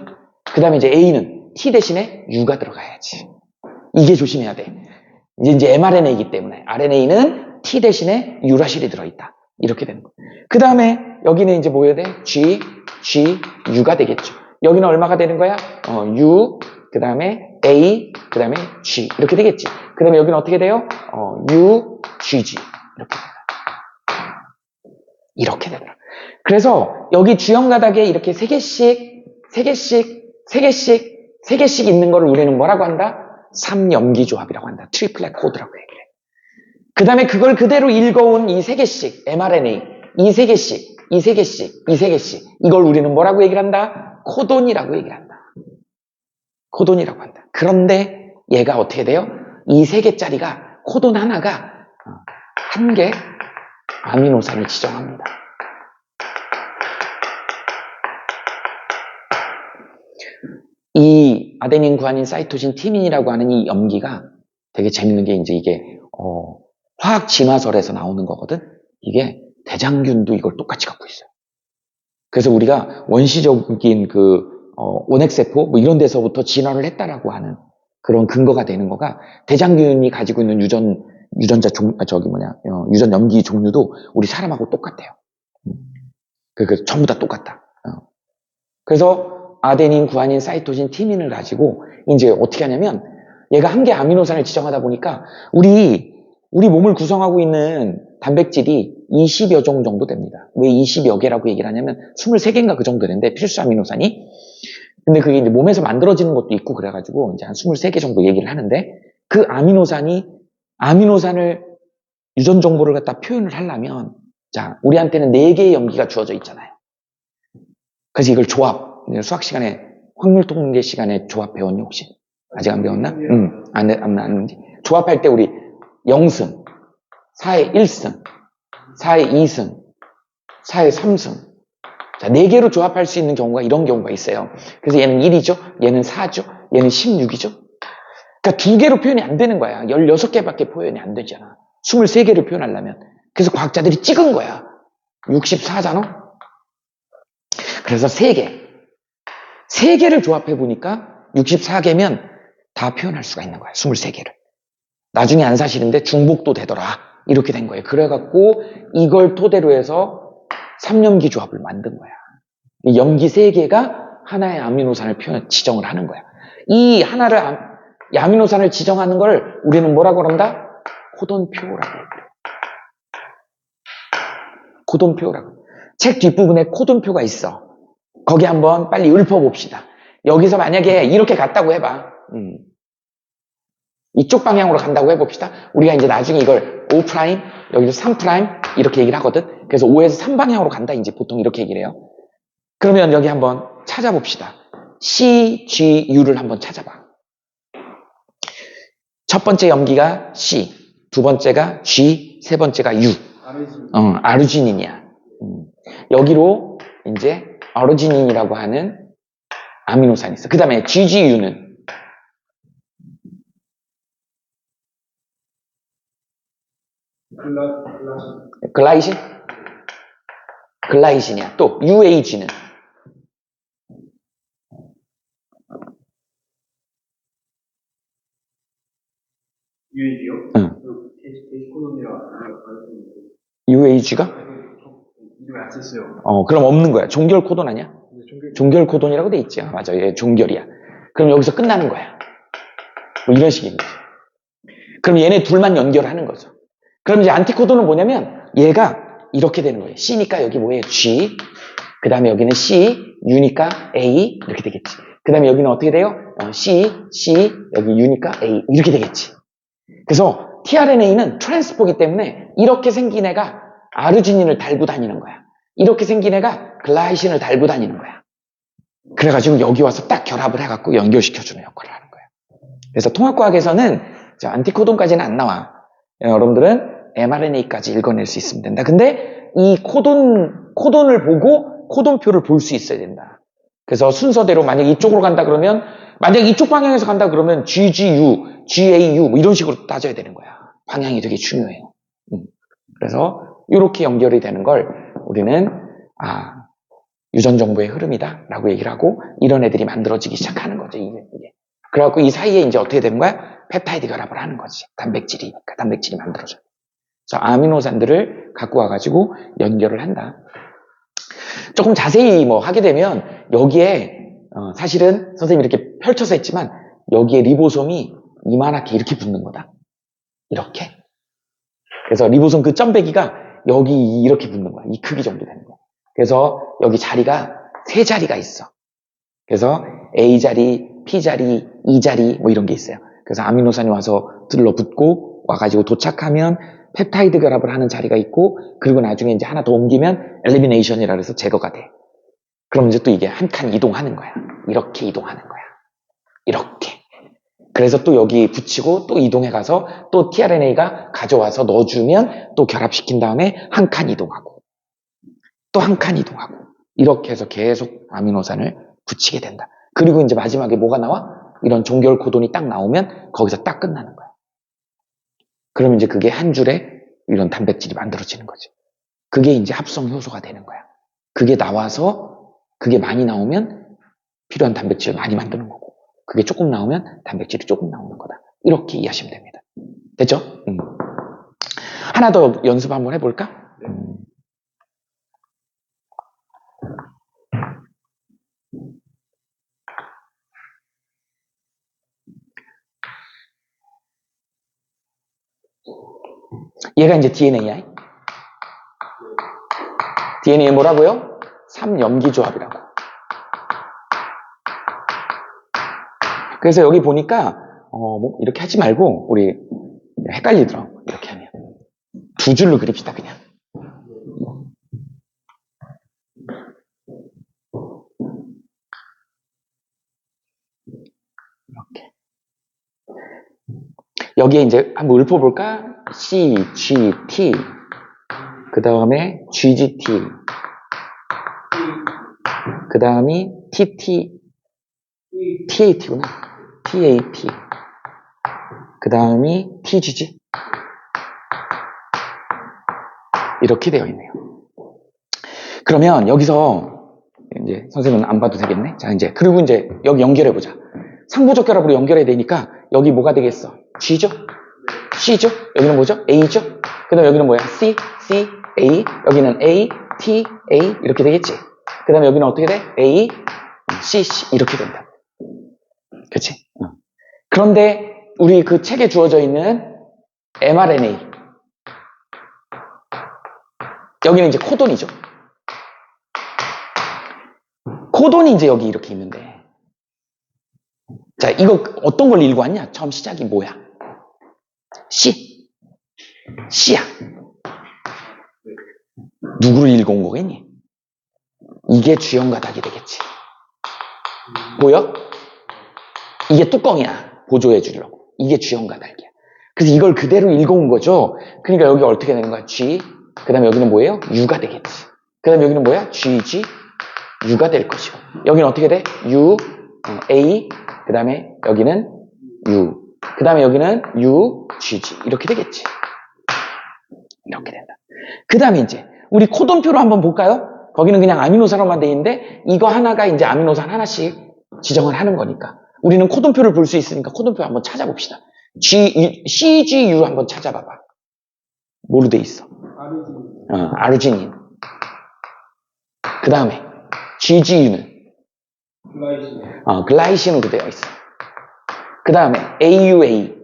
그 다음에 이제 A는 T 대신에 U가 들어가야지. 이게 조심해야 돼. 이제 mRNA이기 때문에 RNA는 T 대신에 유라실이 들어있다. 이렇게 되는 거예요. 그 다음에 여기는 이제 뭐 해야 돼? G, U가 되겠죠. 여기는 얼마가 되는 거야? U, 그 다음에 A, 그 다음에 G. 이렇게 되겠지. 그 다음에 여기는 어떻게 돼요? U, GG. 이렇게 된다. 이렇게 되더라. 그래서 여기 주형 가닥에 이렇게 3개씩 있는 거를 우리는 뭐라고 한다? 3염기 조합이라고 한다. 트리플렛 코드라고 얘기해. 그 다음에 그걸 그대로 읽어온 이 3개씩, mRNA, 이 3개씩, 이걸 우리는 뭐라고 얘기를 한다? 코돈이라고 얘기를 한다. 코돈이라고 한다. 그런데 얘가 어떻게 돼요? 이 3개짜리가, 코돈 하나가 한 개 아미노산을 지정합니다. 이 아데닌, 구아닌, 사이토신, 티민이라고 하는 이 염기가 되게 재밌는 게 이제 이게 화학 진화설에서 나오는 거거든. 이게 대장균도 이걸 똑같이 갖고 있어요. 그래서 우리가 원시적인 원핵세포 뭐 이런 데서부터 진화를 했다라고 하는 그런 근거가 되는 거가 대장균이 가지고 있는 유전 염기 종류도 우리 사람하고 똑같아요. 전부 다 똑같다. 그래서 아데닌, 구아닌, 사이토신, 티민을 가지고 이제 어떻게 하냐면 얘가 한 개 아미노산을 지정하다 보니까 우리 몸을 구성하고 있는 단백질이 20여 종 정도 됩니다. 왜 20여 개라고 얘기를 하냐면 23개인가 그 정도 되는데 필수 아미노산이. 근데 그게 이제 몸에서 만들어지는 것도 있고 그래가지고 이제 한 23개 정도 얘기를 하는데 그 아미노산을 유전 정보를 갖다 표현을 하려면 자, 우리한테는 4개의 염기가 주어져 있잖아요. 그래서 이걸 수학 시간에 확률 통계 시간에 조합 배웠니 혹시? 아직 안 배웠나? 안 했는지. 조합할 때 우리 0승, 4의 1승, 4의 2승, 4의 3승. 자, 4개로 조합할 수 있는 경우가 이런 경우가 있어요. 그래서 얘는 1이죠, 얘는 4죠, 얘는 16이죠. 그러니까 2개로 표현이 안 되는 거야. 16개밖에 표현이 안 되잖아. 23개를 표현하려면. 그래서 과학자들이 찍은 거야. 64잖아? 그래서 3개를 조합해보니까 64개면 다 표현할 수가 있는 거야. 23개를. 나중에 안 사실인데 중복도 되더라. 이렇게 된 거예요. 그래갖고 이걸 토대로 해서 3염기 조합을 만든 거야. 이 염기 3개가 하나의 아미노산을 지정을 하는 거야. 이 아미노산을 지정하는 걸 우리는 뭐라고 그런다? 코돈표라고 해요. 코돈표라고. 책 뒷부분에 코돈표가 있어. 거기 한번 빨리 읊어봅시다. 여기서 만약에 이렇게 갔다고 해봐. 이쪽 방향으로 간다고 해봅시다. 우리가 이제 나중에 이걸 5', 여기도 3' 이렇게 얘기를 하거든. 그래서 5에서 3방향으로 간다. 이제 보통 이렇게 얘기를 해요. 그러면 여기 한번 찾아봅시다. C, G, U를 한번 찾아봐. 첫 번째 염기가 C, 두 번째가 G, 세 번째가 U. 아르지닌이야. 여기로 이제 아르지닌이라고 하는 아미노산이 있어. 그 다음에 GGU는 글라이신? 글라이신이야. 또 UAG는? UAG요? 응. 데이코돈이라 UAG가? 이름이 안 썼어요. 그럼 없는 거야. 종결 코돈 아니야? 네, 종결 코돈이라고 돼 있지. 맞아. 얘 종결이야. 그럼 여기서 끝나는 거야. 뭐 이런 식인 거지. 그럼 얘네 둘만 연결하는 거죠. 그럼 이제 안티코돈은 뭐냐면 얘가 이렇게 되는 거예요. C니까 여기 뭐예요? G. 그 다음에 여기는 C, U니까 A 이렇게 되겠지. 그 다음에 여기는 어떻게 돼요? C, 여기 U니까 A 이렇게 되겠지. 그래서 tRNA는 트랜스포기 때문에 이렇게 생긴 애가 아르지닌을 달고 다니는 거야. 이렇게 생긴 애가 글라이신을 달고 다니는 거야. 그래가지고 여기 와서 딱 결합을 해갖고 연결시켜주는 역할을 하는 거야. 그래서 통합과학에서는 안티코돈까지는 안 나와. 여러분들은 mRNA까지 읽어낼 수 있으면 된다. 근데 이 코돈을 보고 코돈표를 볼 수 있어야 된다. 그래서 순서대로 만약 이쪽으로 간다 그러면, 만약 이쪽 방향에서 간다 그러면 GGU, GAU 뭐 이런 식으로 따져야 되는 거야. 방향이 되게 중요해요. 그래서 이렇게 연결이 되는 걸 우리는 유전 정보의 흐름이다 라고 얘기를 하고 이런 애들이 만들어지기 시작하는 거죠. 이게. 그래갖고 이 사이에 이제 어떻게 되는 거야? 펩타이드 결합을 하는 거지. 단백질이니까 단백질이 만들어져요. 그래서 아미노산들을 갖고 와가지고 연결을 한다. 조금 자세히 뭐 하게 되면 여기에 사실은 선생님이 이렇게 펼쳐서 했지만 여기에 리보솜이 이만하게 이렇게 붙는 거다. 이렇게. 그래서 리보솜 그 점배기가 여기 이렇게 붙는 거야. 이 크기 정도 되는 거야. 그래서 여기 자리가 3자리가 있어. 그래서 A 자리, P 자리, E 자리 뭐 이런 게 있어요. 그래서 아미노산이 와서 들러붙고 와가지고 도착하면 펩타이드 결합을 하는 자리가 있고, 그리고 나중에 이제 하나 더 옮기면 엘리미네이션이라 해서 제거가 돼. 그럼 이제 또 이게 한 칸 이동하는 거야. 이렇게 이동하는 거야. 이렇게. 그래서 또 여기 붙이고 또 이동해 가서 또 tRNA가 가져와서 넣어주면 또 결합시킨 다음에 한 칸 이동하고 또 한 칸 이동하고 이렇게 해서 계속 아미노산을 붙이게 된다. 그리고 이제 마지막에 뭐가 나와? 이런 종결 코돈이 딱 나오면 거기서 딱 끝나는 거야. 그러면 이제 그게 한 줄에 이런 단백질이 만들어지는 거지. 그게 이제 합성 효소가 되는 거야. 그게 나와서 그게 많이 나오면 필요한 단백질을 많이 만드는 거고, 그게 조금 나오면 단백질이 조금 나오는 거다. 이렇게 이해하시면 됩니다. 됐죠? 하나 더 연습 한번 해볼까? 얘가 이제 DNA야. DNA 뭐라고요? 3염기조합이라고. 그래서 여기 보니까 뭐 이렇게 하지 말고 우리 헷갈리더라고. 이렇게 하면 2줄로 그립시다 그냥. 이렇게. 여기에 이제 한번 읊어볼까? C, G, T. 그 다음에 GGT. 그 다음이 TT. TAT구나. TAT. 그 다음이 TGG. 이렇게 되어 있네요. 그러면 여기서 이제 선생님은 안 봐도 되겠네. 자, 이제 그리고 이제 여기 연결해보자. 상부적 결합으로 연결해야 되니까 여기 뭐가 되겠어? G죠? C죠? 여기는 뭐죠? A죠? 그 다음에 여기는 뭐야? C, A. 여기는 A, T, A. 이렇게 되겠지? 그 다음에 여기는 어떻게 돼? A, C, C. 이렇게 된다. 그치? 그런데 우리 그 책에 주어져 있는 mRNA. 여기는 이제 코돈이죠. 코돈이 이제 여기 이렇게 있는데. 자, 이거 어떤 걸 읽고 왔냐? 처음 시작이 뭐야? C. C야. 누구를 읽어온 거겠니? 이게 주연 가닥이 되겠지. 보여? 이게 뚜껑이야. 보조해 주려고. 이게 주연 가닥이야. 그래서 이걸 그대로 읽어온 거죠. 그러니까 여기 어떻게 되는 거야? G. 그 다음에 여기는 뭐예요? U가 되겠지. 그 다음에 여기는 뭐야? GG. U가 될 것이고. 여기는 어떻게 돼? U, A. 그 다음에 여기는 U. 그 다음에 여기는 U, GG. 이렇게 되겠지. 이렇게 된다. 그 다음에 이제 우리 코돈표로 한번 볼까요? 거기는 그냥 아미노산으로만 돼 있는데 이거 하나가 이제 아미노산 하나씩 지정을 하는 거니까 우리는 코돈표를 볼 수 있으니까 코돈표 한번 찾아봅시다. CGU 한번 찾아봐봐. 뭐로 돼 있어? 아르지닌. 그 다음에 GGU는? 글라이신으로 되어 있어. 그 다음에 UAU.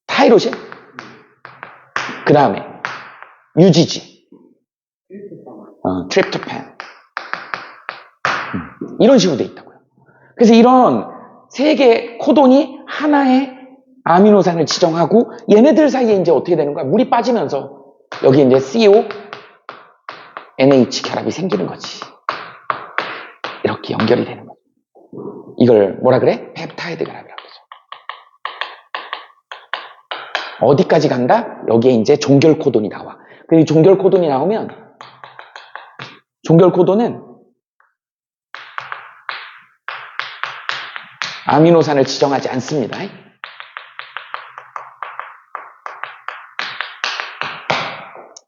타이로신? 그 다음에 UGG. 트립토판. 이런 식으로 돼 있다고요. 그래서 이런 세 개의 코돈이 하나의 아미노산을 지정하고 얘네들 사이에 이제 어떻게 되는 거야? 물이 빠지면서 여기 이제 CO, NH 결합이 생기는 거지. 이렇게 연결이 되는 거지. 이걸 뭐라 그래? 펩타이드 결합이라고 그러죠. 어디까지 간다? 여기에 이제 종결 코돈이 나와. 그리고 종결 코돈이 나오면 종결 코돈은 아미노산을 지정하지 않습니다.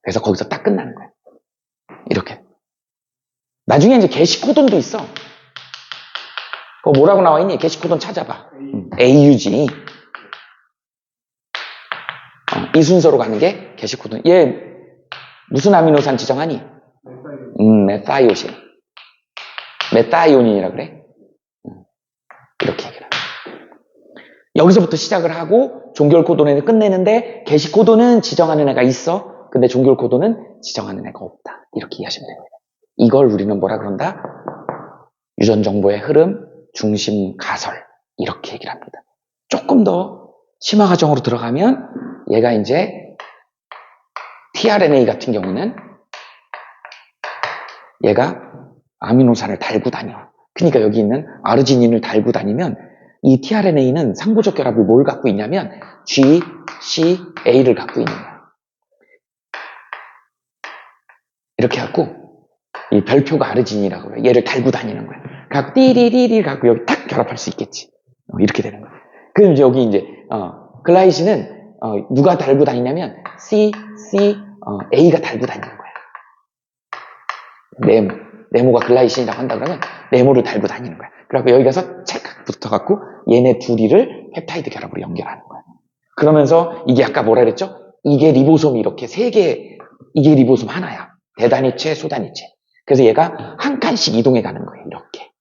그래서 거기서 딱 끝나는 거야. 이렇게. 나중에 이제 게시코돈도 있어. 그거 뭐라고 나와 있니? 게시코돈 찾아봐. AUG. 이 순서로 가는 게 게시코돈. 얘 무슨 아미노산 지정하니? 메타이오신. 메타이오닌이라 그래. 이렇게 얘기를 합니다. 여기서부터 시작을 하고 종결 코돈을 끝내는데 게시 코돈은 지정하는 애가 있어. 근데 종결 코돈은 지정하는 애가 없다. 이렇게 이해하시면 됩니다. 이걸 우리는 뭐라 그런다? 유전 정보의 흐름, 중심, 가설 이렇게 얘기를 합니다. 조금 더 심화 과정으로 들어가면 얘가 이제 tRNA 같은 경우는 얘가 아미노산을 달고 다녀. 그러니까 여기 있는 아르지닌을 달고 다니면 이 tRNA는 상부적 결합을 뭘 갖고 있냐면 G, C, A를 갖고 있는 거야. 이렇게 갖고 이 별표가 아르지닌이라고 그래. 얘를 달고 다니는 거야. 갖고 띠리리리 갖고 여기 탁 결합할 수 있겠지. 이렇게 되는 거야. 그럼 이제 여기 이제 글라이신은 누가 달고 다니냐면 C, A가 달고 다니는 거야. 네모가 글라이신이라고 한다 그러면 네모를 달고 다니는 거야. 그래갖고 여기 가서 찰칵 붙어갖고 얘네 둘이를 펩타이드 결합으로 연결하는 거야. 그러면서 이게 아까 뭐라 그랬죠? 이게 리보솜이 이렇게 세 개, 이게 리보솜 하나야. 대단위체, 소단위체. 그래서 얘가 한 칸씩 이동해 가는 거예요. 이렇게.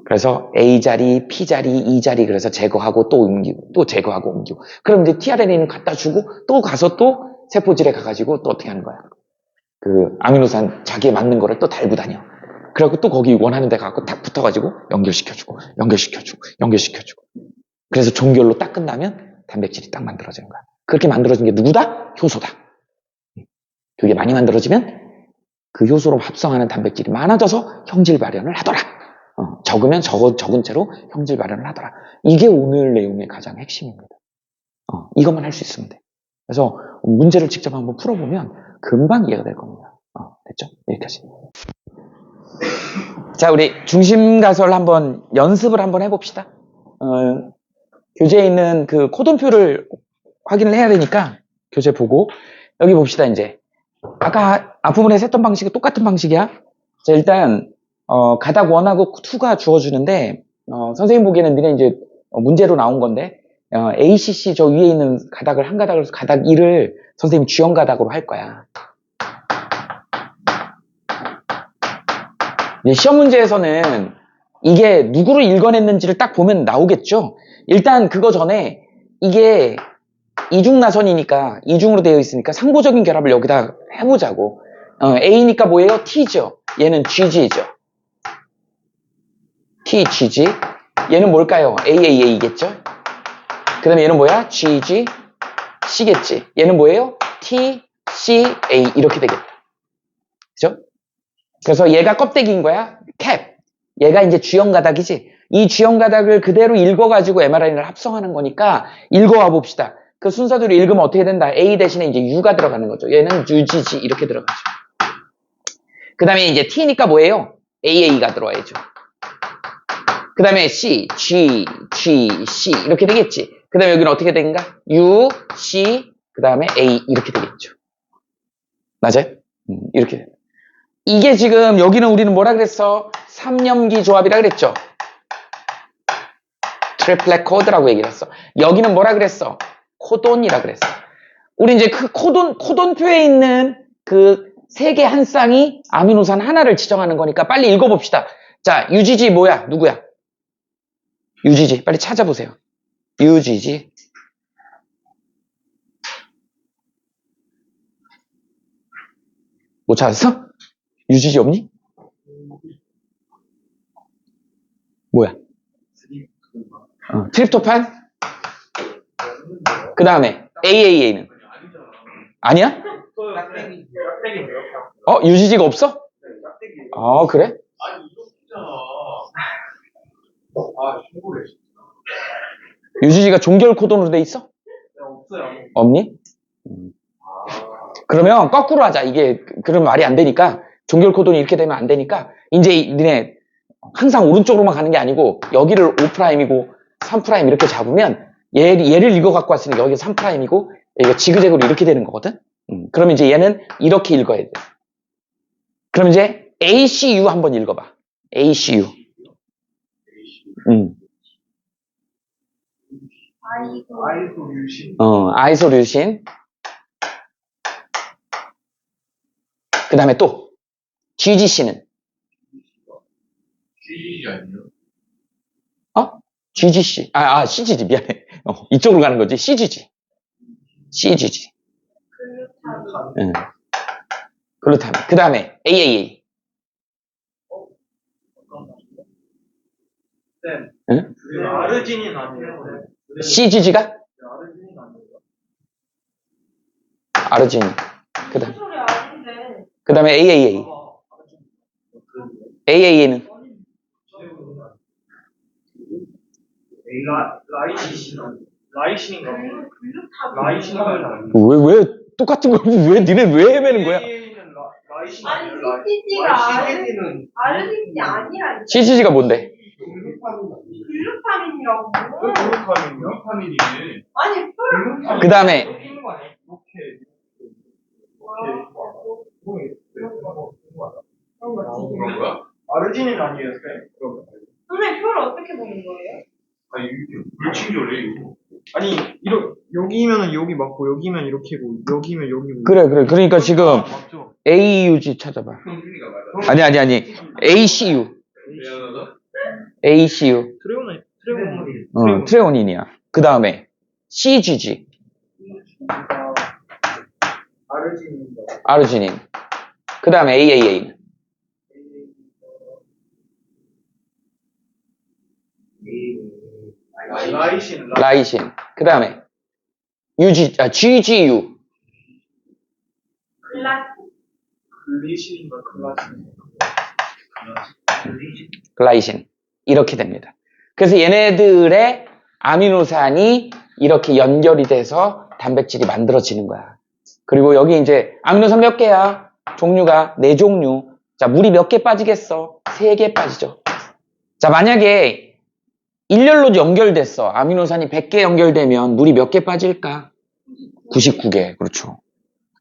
그래서 A자리, P자리, E자리 그래서 제거하고 또 옮기고 또 제거하고 옮기고. 그럼 이제 tRNA는 갖다 주고 또 가서 또 세포질에 가가지고 또 어떻게 하는 거야? 그 아미노산 자기에 맞는 거를 또 달고 다녀. 그래갖고 또 거기 원하는 데 가고 탁 붙어가지고 연결시켜주고. 그래서 종결로 딱 끝나면 단백질이 딱 만들어지는 거야. 그렇게 만들어진 게 누구다? 효소다. 그게 많이 만들어지면 그 효소로 합성하는 단백질이 많아져서 형질 발현을 하더라. 적으면 적은 채로 형질 발현을 하더라. 이게 오늘 내용의 가장 핵심입니다. 이것만 할 수 있으면 돼. 그래서 문제를 직접 한번 풀어보면 금방 이해가 될 겁니다. 됐죠? 여기까지. 자, 우리 중심 가설 한번 연습을 한번 해봅시다. 교재에 있는 그 코돈표를 확인을 해야 되니까 교재 보고 여기 봅시다. 이제 아까 앞부분에서 했던 방식이 똑같은 방식이야. 자, 일단 가닥 1하고 2가 주어주는데 선생님 보기에는 니네 이제 문제로 나온 건데 ACC 저 위에 있는 가닥을 한 가닥을 가닥 2를 선생님 주연 가닥으로 할 거야. 시험 문제에서는 이게 누구를 읽어냈는지를 딱 보면 나오겠죠. 일단 그거 전에 이게 이중나선이니까 이중으로 되어 있으니까 상보적인 결합을 여기다 해보자고. A니까 뭐예요? T죠. 얘는 GG죠. T, GG. 얘는 뭘까요? AAA겠죠. 그 다음에 얘는 뭐야? GG, C겠지. 얘는 뭐예요? T, C, A 이렇게 되겠다. 그죠? 그래서 얘가 껍데기인 거야. 캡. 얘가 이제 주연 가닥이지. 이 주연 가닥을 그대로 읽어가지고 mRNA를 합성하는 거니까 읽어와 봅시다. 그 순서대로 읽으면 어떻게 된다? A 대신에 이제 U가 들어가는 거죠. 얘는 UGG 이렇게 들어가죠. 그 다음에 이제 T니까 뭐예요? AA가 들어와야죠. 그 다음에 C, G, C 이렇게 되겠지. 그 다음에 여기는 어떻게 되는가? U, C, 그 다음에 A 이렇게 되겠죠. 맞아요? 이렇게. 이게 지금 여기는 우리는 뭐라 그랬어? 3염기 조합이라 그랬죠? 트리플렛 코드라고 얘기를 했어. 여기는 뭐라 그랬어? 코돈이라 그랬어. 우리 이제 그 코돈표에 있는 그 세 개 한 쌍이 아미노산 하나를 지정하는 거니까 빨리 읽어봅시다. 자, UGG 뭐야? 누구야? UGG. 빨리 찾아보세요. UGG. 못 찾았어? UGG 없니? 뭐야? 트립토판? 그 다음에 AAA는? 아니야? UGG가 없어? 아, 그래? 아니, 이거 있잖아. 아, 신고래. UGG가 종결 코돈으로 돼 있어? 없어요. 없니? 그러면 거꾸로 하자. 이게 그러면 말이 안 되니까 종결 코돈이 이렇게 되면 안 되니까 이제 니네 항상 오른쪽으로만 가는 게 아니고 여기를 5'이고 3' 이렇게 잡으면 얘를 읽어 갖고 왔으니까 여기가 3'이고 여기가 지그재그로 이렇게 되는 거거든. 그러면 이제 얘는 이렇게 읽어야 돼. 그럼 이제 ACU 한번 읽어봐. ACU. 아이소류신. 아이소류신. 그 다음에 또 GGC는? CGG 아니에요? GGC. CGG. 미안해. 이쪽으로 가는 거지. CGG. CGG. 글루타민. 그 다음에 AAA. 응? 아르지닌 아니에요? CGG가? 아르지닌 아니에요? 아르진. 그 다음에 AAA. AAA는? 라이신인가? 라이신인가? 왜 똑같은 걸 왜 니네 왜 헤매는 거야? 아니, CGG가 아르진이 아니라 CGG가 뭔데? 글루타민이라고. 글루타민이네. 아니, 그 다음에 그런 거야? 아르지닌 아니에요, 쌤? 선생님 표를 어떻게 보는 거예요? 아니, 물친교래, 이거. 아니, 여기면은 여기 맞고, 여기면 이렇게고, 여기면 여기고. 그래. 그러니까 지금 맞죠? AUG 찾아봐. 형준이가 맞아. 아니. ACU. ACU. 트레오나인. 트레오닌이야. 그 다음에 CGG. 아르지닌. 그 다음에 AAA. 라이신. 그 다음에 GGU. 글라이신. 이렇게 됩니다. 그래서 얘네들의 아미노산이 이렇게 연결이 돼서 단백질이 만들어지는 거야. 그리고 여기 이제 아미노산 몇 개야? 종류가 4종류. 자, 물이 몇 개 빠지겠어? 3개 빠지죠. 자, 만약에 일렬로 연결됐어. 아미노산이 100개 연결되면 물이 몇 개 빠질까? 99개. 그렇죠.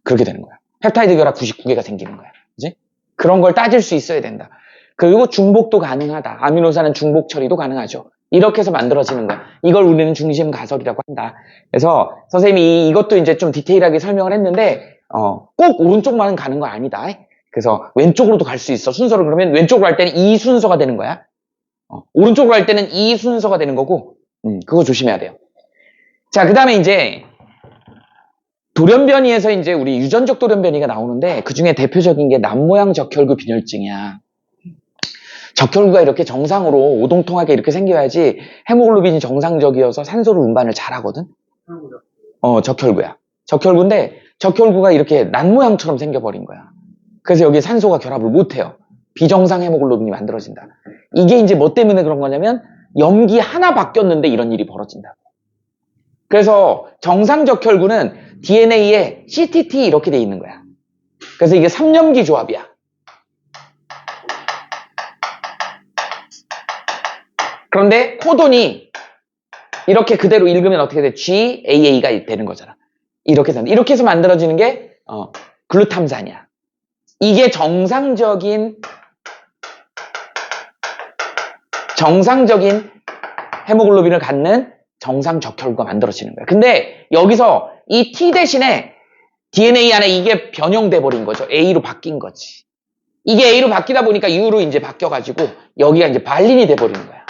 그렇게 되는 거야. 펩타이드 결합 99개가 생기는 거야. 그지? 그런 걸 따질 수 있어야 된다. 그리고 중복도 가능하다. 아미노산은 중복 처리도 가능하죠. 이렇게 해서 만들어지는 거야. 이걸 우리는 중심 가설이라고 한다. 그래서 선생님이 이것도 이제 좀 디테일하게 설명을 했는데 꼭 오른쪽만 가는 거 아니다. 그래서 왼쪽으로도 갈 수 있어. 순서를 그러면 왼쪽으로 할 때는 이 순서가 되는 거야. 오른쪽으로 할 때는 이 순서가 되는 거고 그거 조심해야 돼요. 자, 그 다음에 이제 돌연변이에서 이제 우리 유전적 돌연변이가 나오는데 그 중에 대표적인 게 남모양 적혈구 빈혈증이야. 적혈구가 이렇게 정상으로 오동통하게 이렇게 생겨야지 헤모글로빈이 정상적이어서 산소를 운반을 잘하거든. 적혈구야. 적혈구인데 적혈구가 이렇게 난모양처럼 생겨버린 거야. 그래서 여기에 산소가 결합을 못해요. 비정상 헤모글로빈이 만들어진다. 이게 이제 뭐 때문에 그런 거냐면 염기 하나 바뀌었는데 이런 일이 벌어진다. 그래서 정상 적혈구는 DNA에 CTT 이렇게 돼 있는 거야. 그래서 이게 3염기 조합이야. 그런데 코돈이 이렇게 그대로 읽으면 어떻게 돼? GAA가 되는 거잖아. 이렇게 해서 만들어지는 게 글루탐산이야. 이게 정상적인 헤모글로빈을 갖는 정상 적혈구가 만들어지는 거예요. 근데 여기서 이 T 대신에 DNA 안에 이게 변형돼 버린 거죠. A로 바뀐 거지. 이게 A로 바뀌다 보니까 U로 이제 바뀌어가지고 여기가 이제 발린이 돼 버리는 거야.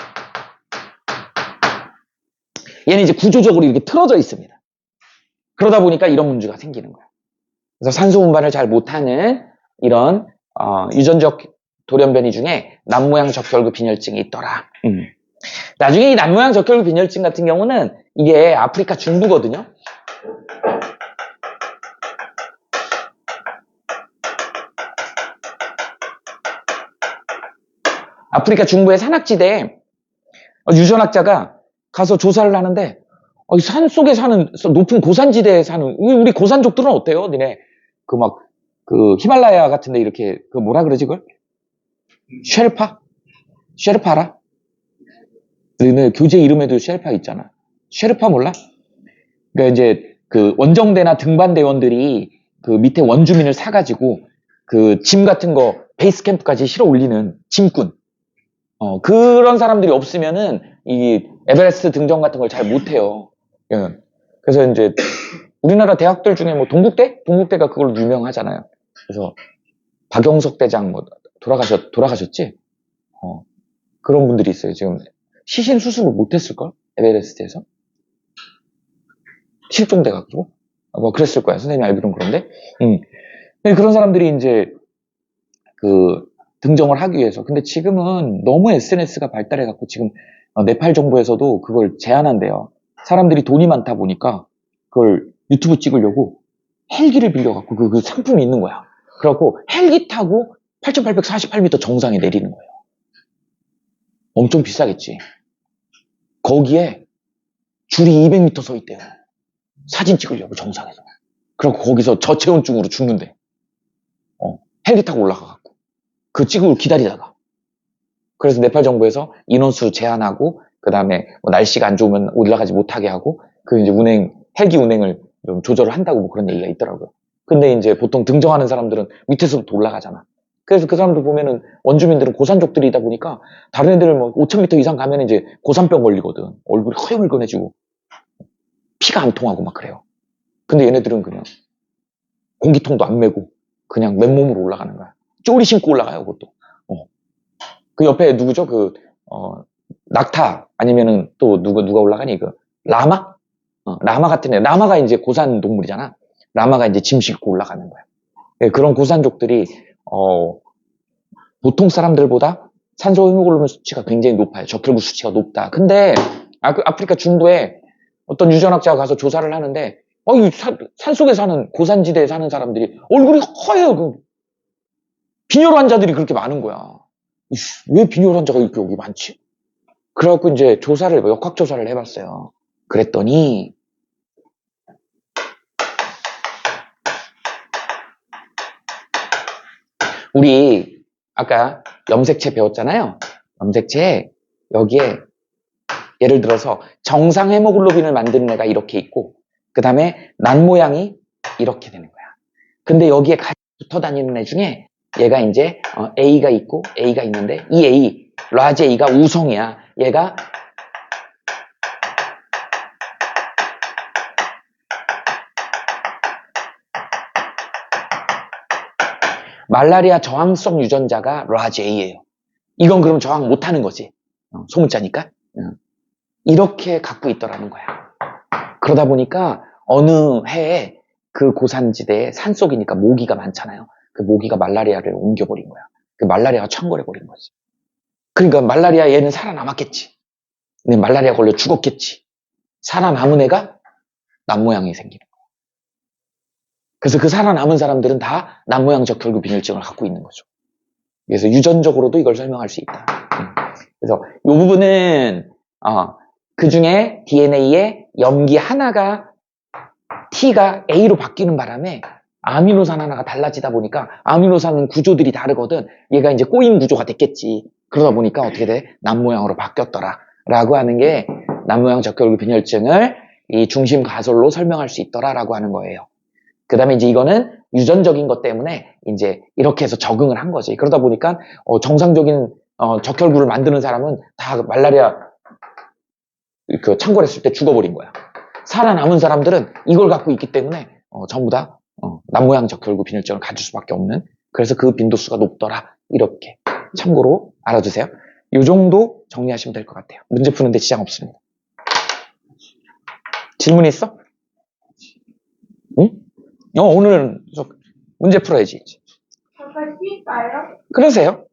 얘는 이제 구조적으로 이렇게 틀어져 있습니다. 그러다 보니까 이런 문제가 생기는 거야. 그래서 산소 운반을 잘 못하는 이런 유전적 돌연변이 중에 남모양 적혈구 빈혈증이 있더라. 나중에 이 남모양 적혈구 빈혈증 같은 경우는 이게 아프리카 중부거든요. 아프리카 중부의 산악지대에 유전학자가 가서 조사를 하는데 산 속에 사는 높은 고산지대에 사는 우리 고산족들은 어때요? 니네 그 히말라야 같은데 이렇게 그 뭐라 그러지 그걸? 쉐르파 알아? 너네 교재 이름에도 쉐르파 있잖아. 쉐르파 몰라? 그러니까 이제 그 원정대나 등반대원들이 그 밑에 원주민을 사가지고 그 짐 같은 거 베이스 캠프까지 실어 올리는 짐꾼. 그런 사람들이 없으면은 이 에베레스트 등정 같은 걸 잘 못해요. 예. 그래서 이제 우리나라 대학들 중에 뭐 동국대가 그걸로 유명하잖아요. 그래서 박영석 대장 뭐 돌아가셨지? 그런 분들이 있어요. 지금 시신 수습을 못했을걸? 에베레스트에서? 실종돼가지고? 뭐 그랬을 거야. 선생님이 알기로는 그런데. 그런 사람들이 이제 그 등정을 하기 위해서. 근데 지금은 너무 SNS가 발달해갖고 지금 네팔 정부에서도 그걸 제한한대요. 사람들이 돈이 많다 보니까 그걸 유튜브 찍으려고 헬기를 빌려갖고 그 상품이 있는 거야. 그래갖고 헬기 타고 8,848m 정상에 내리는 거예요. 엄청 비싸겠지. 거기에 줄이 200m 서 있대요. 사진 찍으려고 정상에서. 그리고 거기서 저체온증으로 죽는데. 헬기 타고 올라가갖고. 그 찍을 기다리다가. 그래서 네팔 정부에서 인원수 제한하고, 그 다음에 뭐 날씨가 안 좋으면 올라가지 못하게 하고, 그 이제 헬기 운행을 좀 조절을 한다고 뭐 그런 얘기가 있더라고요. 근데 이제 보통 등정하는 사람들은 밑에서부터 올라가잖아. 그래서 그 사람들 보면은 원주민들은 고산족들이다 보니까 다른 애들은 뭐 5,000m 이상 가면 이제 고산병 걸리거든. 얼굴이 허여물건해지고 피가 안 통하고 막 그래요. 근데 얘네들은 그냥 공기통도 안 메고 그냥 맨몸으로 올라가는 거야. 쪼리 신고 올라가요, 그것도. 그 옆에 누구죠? 낙타 아니면은 또 누가 올라가니? 라마? 라마 같은 애. 라마가 이제 고산 동물이잖아. 라마가 이제 짐 싣고 올라가는 거야. 네, 그런 고산족들이 보통 사람들보다 산소 헤모글로빈 수치가 굉장히 높아요. 적혈구 수치가 높다. 근데 아프리카 중부에 어떤 유전학자가 가서 조사를 하는데 산속에 사는 고산지대에 사는 사람들이 얼굴이 허해요. 빈혈 환자들이 그렇게 많은 거야. 왜 빈혈 환자가 이렇게 여기 많지? 그래갖고 이제 역학 조사를 해봤어요. 그랬더니 우리 아까 염색체 배웠잖아요. 염색체 여기에 예를 들어서 정상 헤모글로빈을 만드는 애가 이렇게 있고 그 다음에 난 모양이 이렇게 되는 거야. 근데 여기에 같이 붙어 다니는 애 중에 얘가 이제 A가 있고 A가 있는데 이 라지 A가 우성이야. 얘가 말라리아 저항성 유전자가 라지 A예요. 이건 그럼 저항 못하는 거지. 소문자니까. 이렇게 갖고 있더라는 거야. 그러다 보니까 어느 해에 그 고산지대에 산속이니까 모기가 많잖아요. 그 모기가 말라리아를 옮겨버린 거야. 그 말라리아가 창궐해버린 거지. 그러니까 말라리아 얘는 살아남았겠지. 근데 말라리아 걸려 죽었겠지. 살아남은 애가 남모양이 생기는 거야. 그래서 그 살아남은 사람들은 다 남모양 적혈구 빈혈증을 갖고 있는 거죠. 그래서 유전적으로도 이걸 설명할 수 있다. 그래서 이 부분은 그 중에 DNA의 염기 하나가 T가 A로 바뀌는 바람에 아미노산 하나가 달라지다 보니까 아미노산 구조들이 다르거든. 얘가 이제 꼬인 구조가 됐겠지. 그러다 보니까 어떻게 돼? 남모양으로 바뀌었더라. 라고 하는 게 남모양 적혈구 빈혈증을 이 중심 가설로 설명할 수 있더라. 라고 하는 거예요. 그 다음에 이제 이거는 유전적인 것 때문에 이제 이렇게 해서 적응을 한 거지. 그러다 보니까 정상적인 적혈구를 만드는 사람은 다 말라리아 창궐했을 때 죽어버린 거야. 살아남은 사람들은 이걸 갖고 있기 때문에 전부 다 남모양 적혈구 빈혈증을 가질 수밖에 없는, 그래서 그 빈도수가 높더라. 이렇게 참고로 알아두세요. 이 정도 정리하시면 될 것 같아요. 문제 푸는데 지장 없습니다. 질문 있어? 응? 오늘은 문제 풀어야지. 잠깐 쉴까요? 그러세요.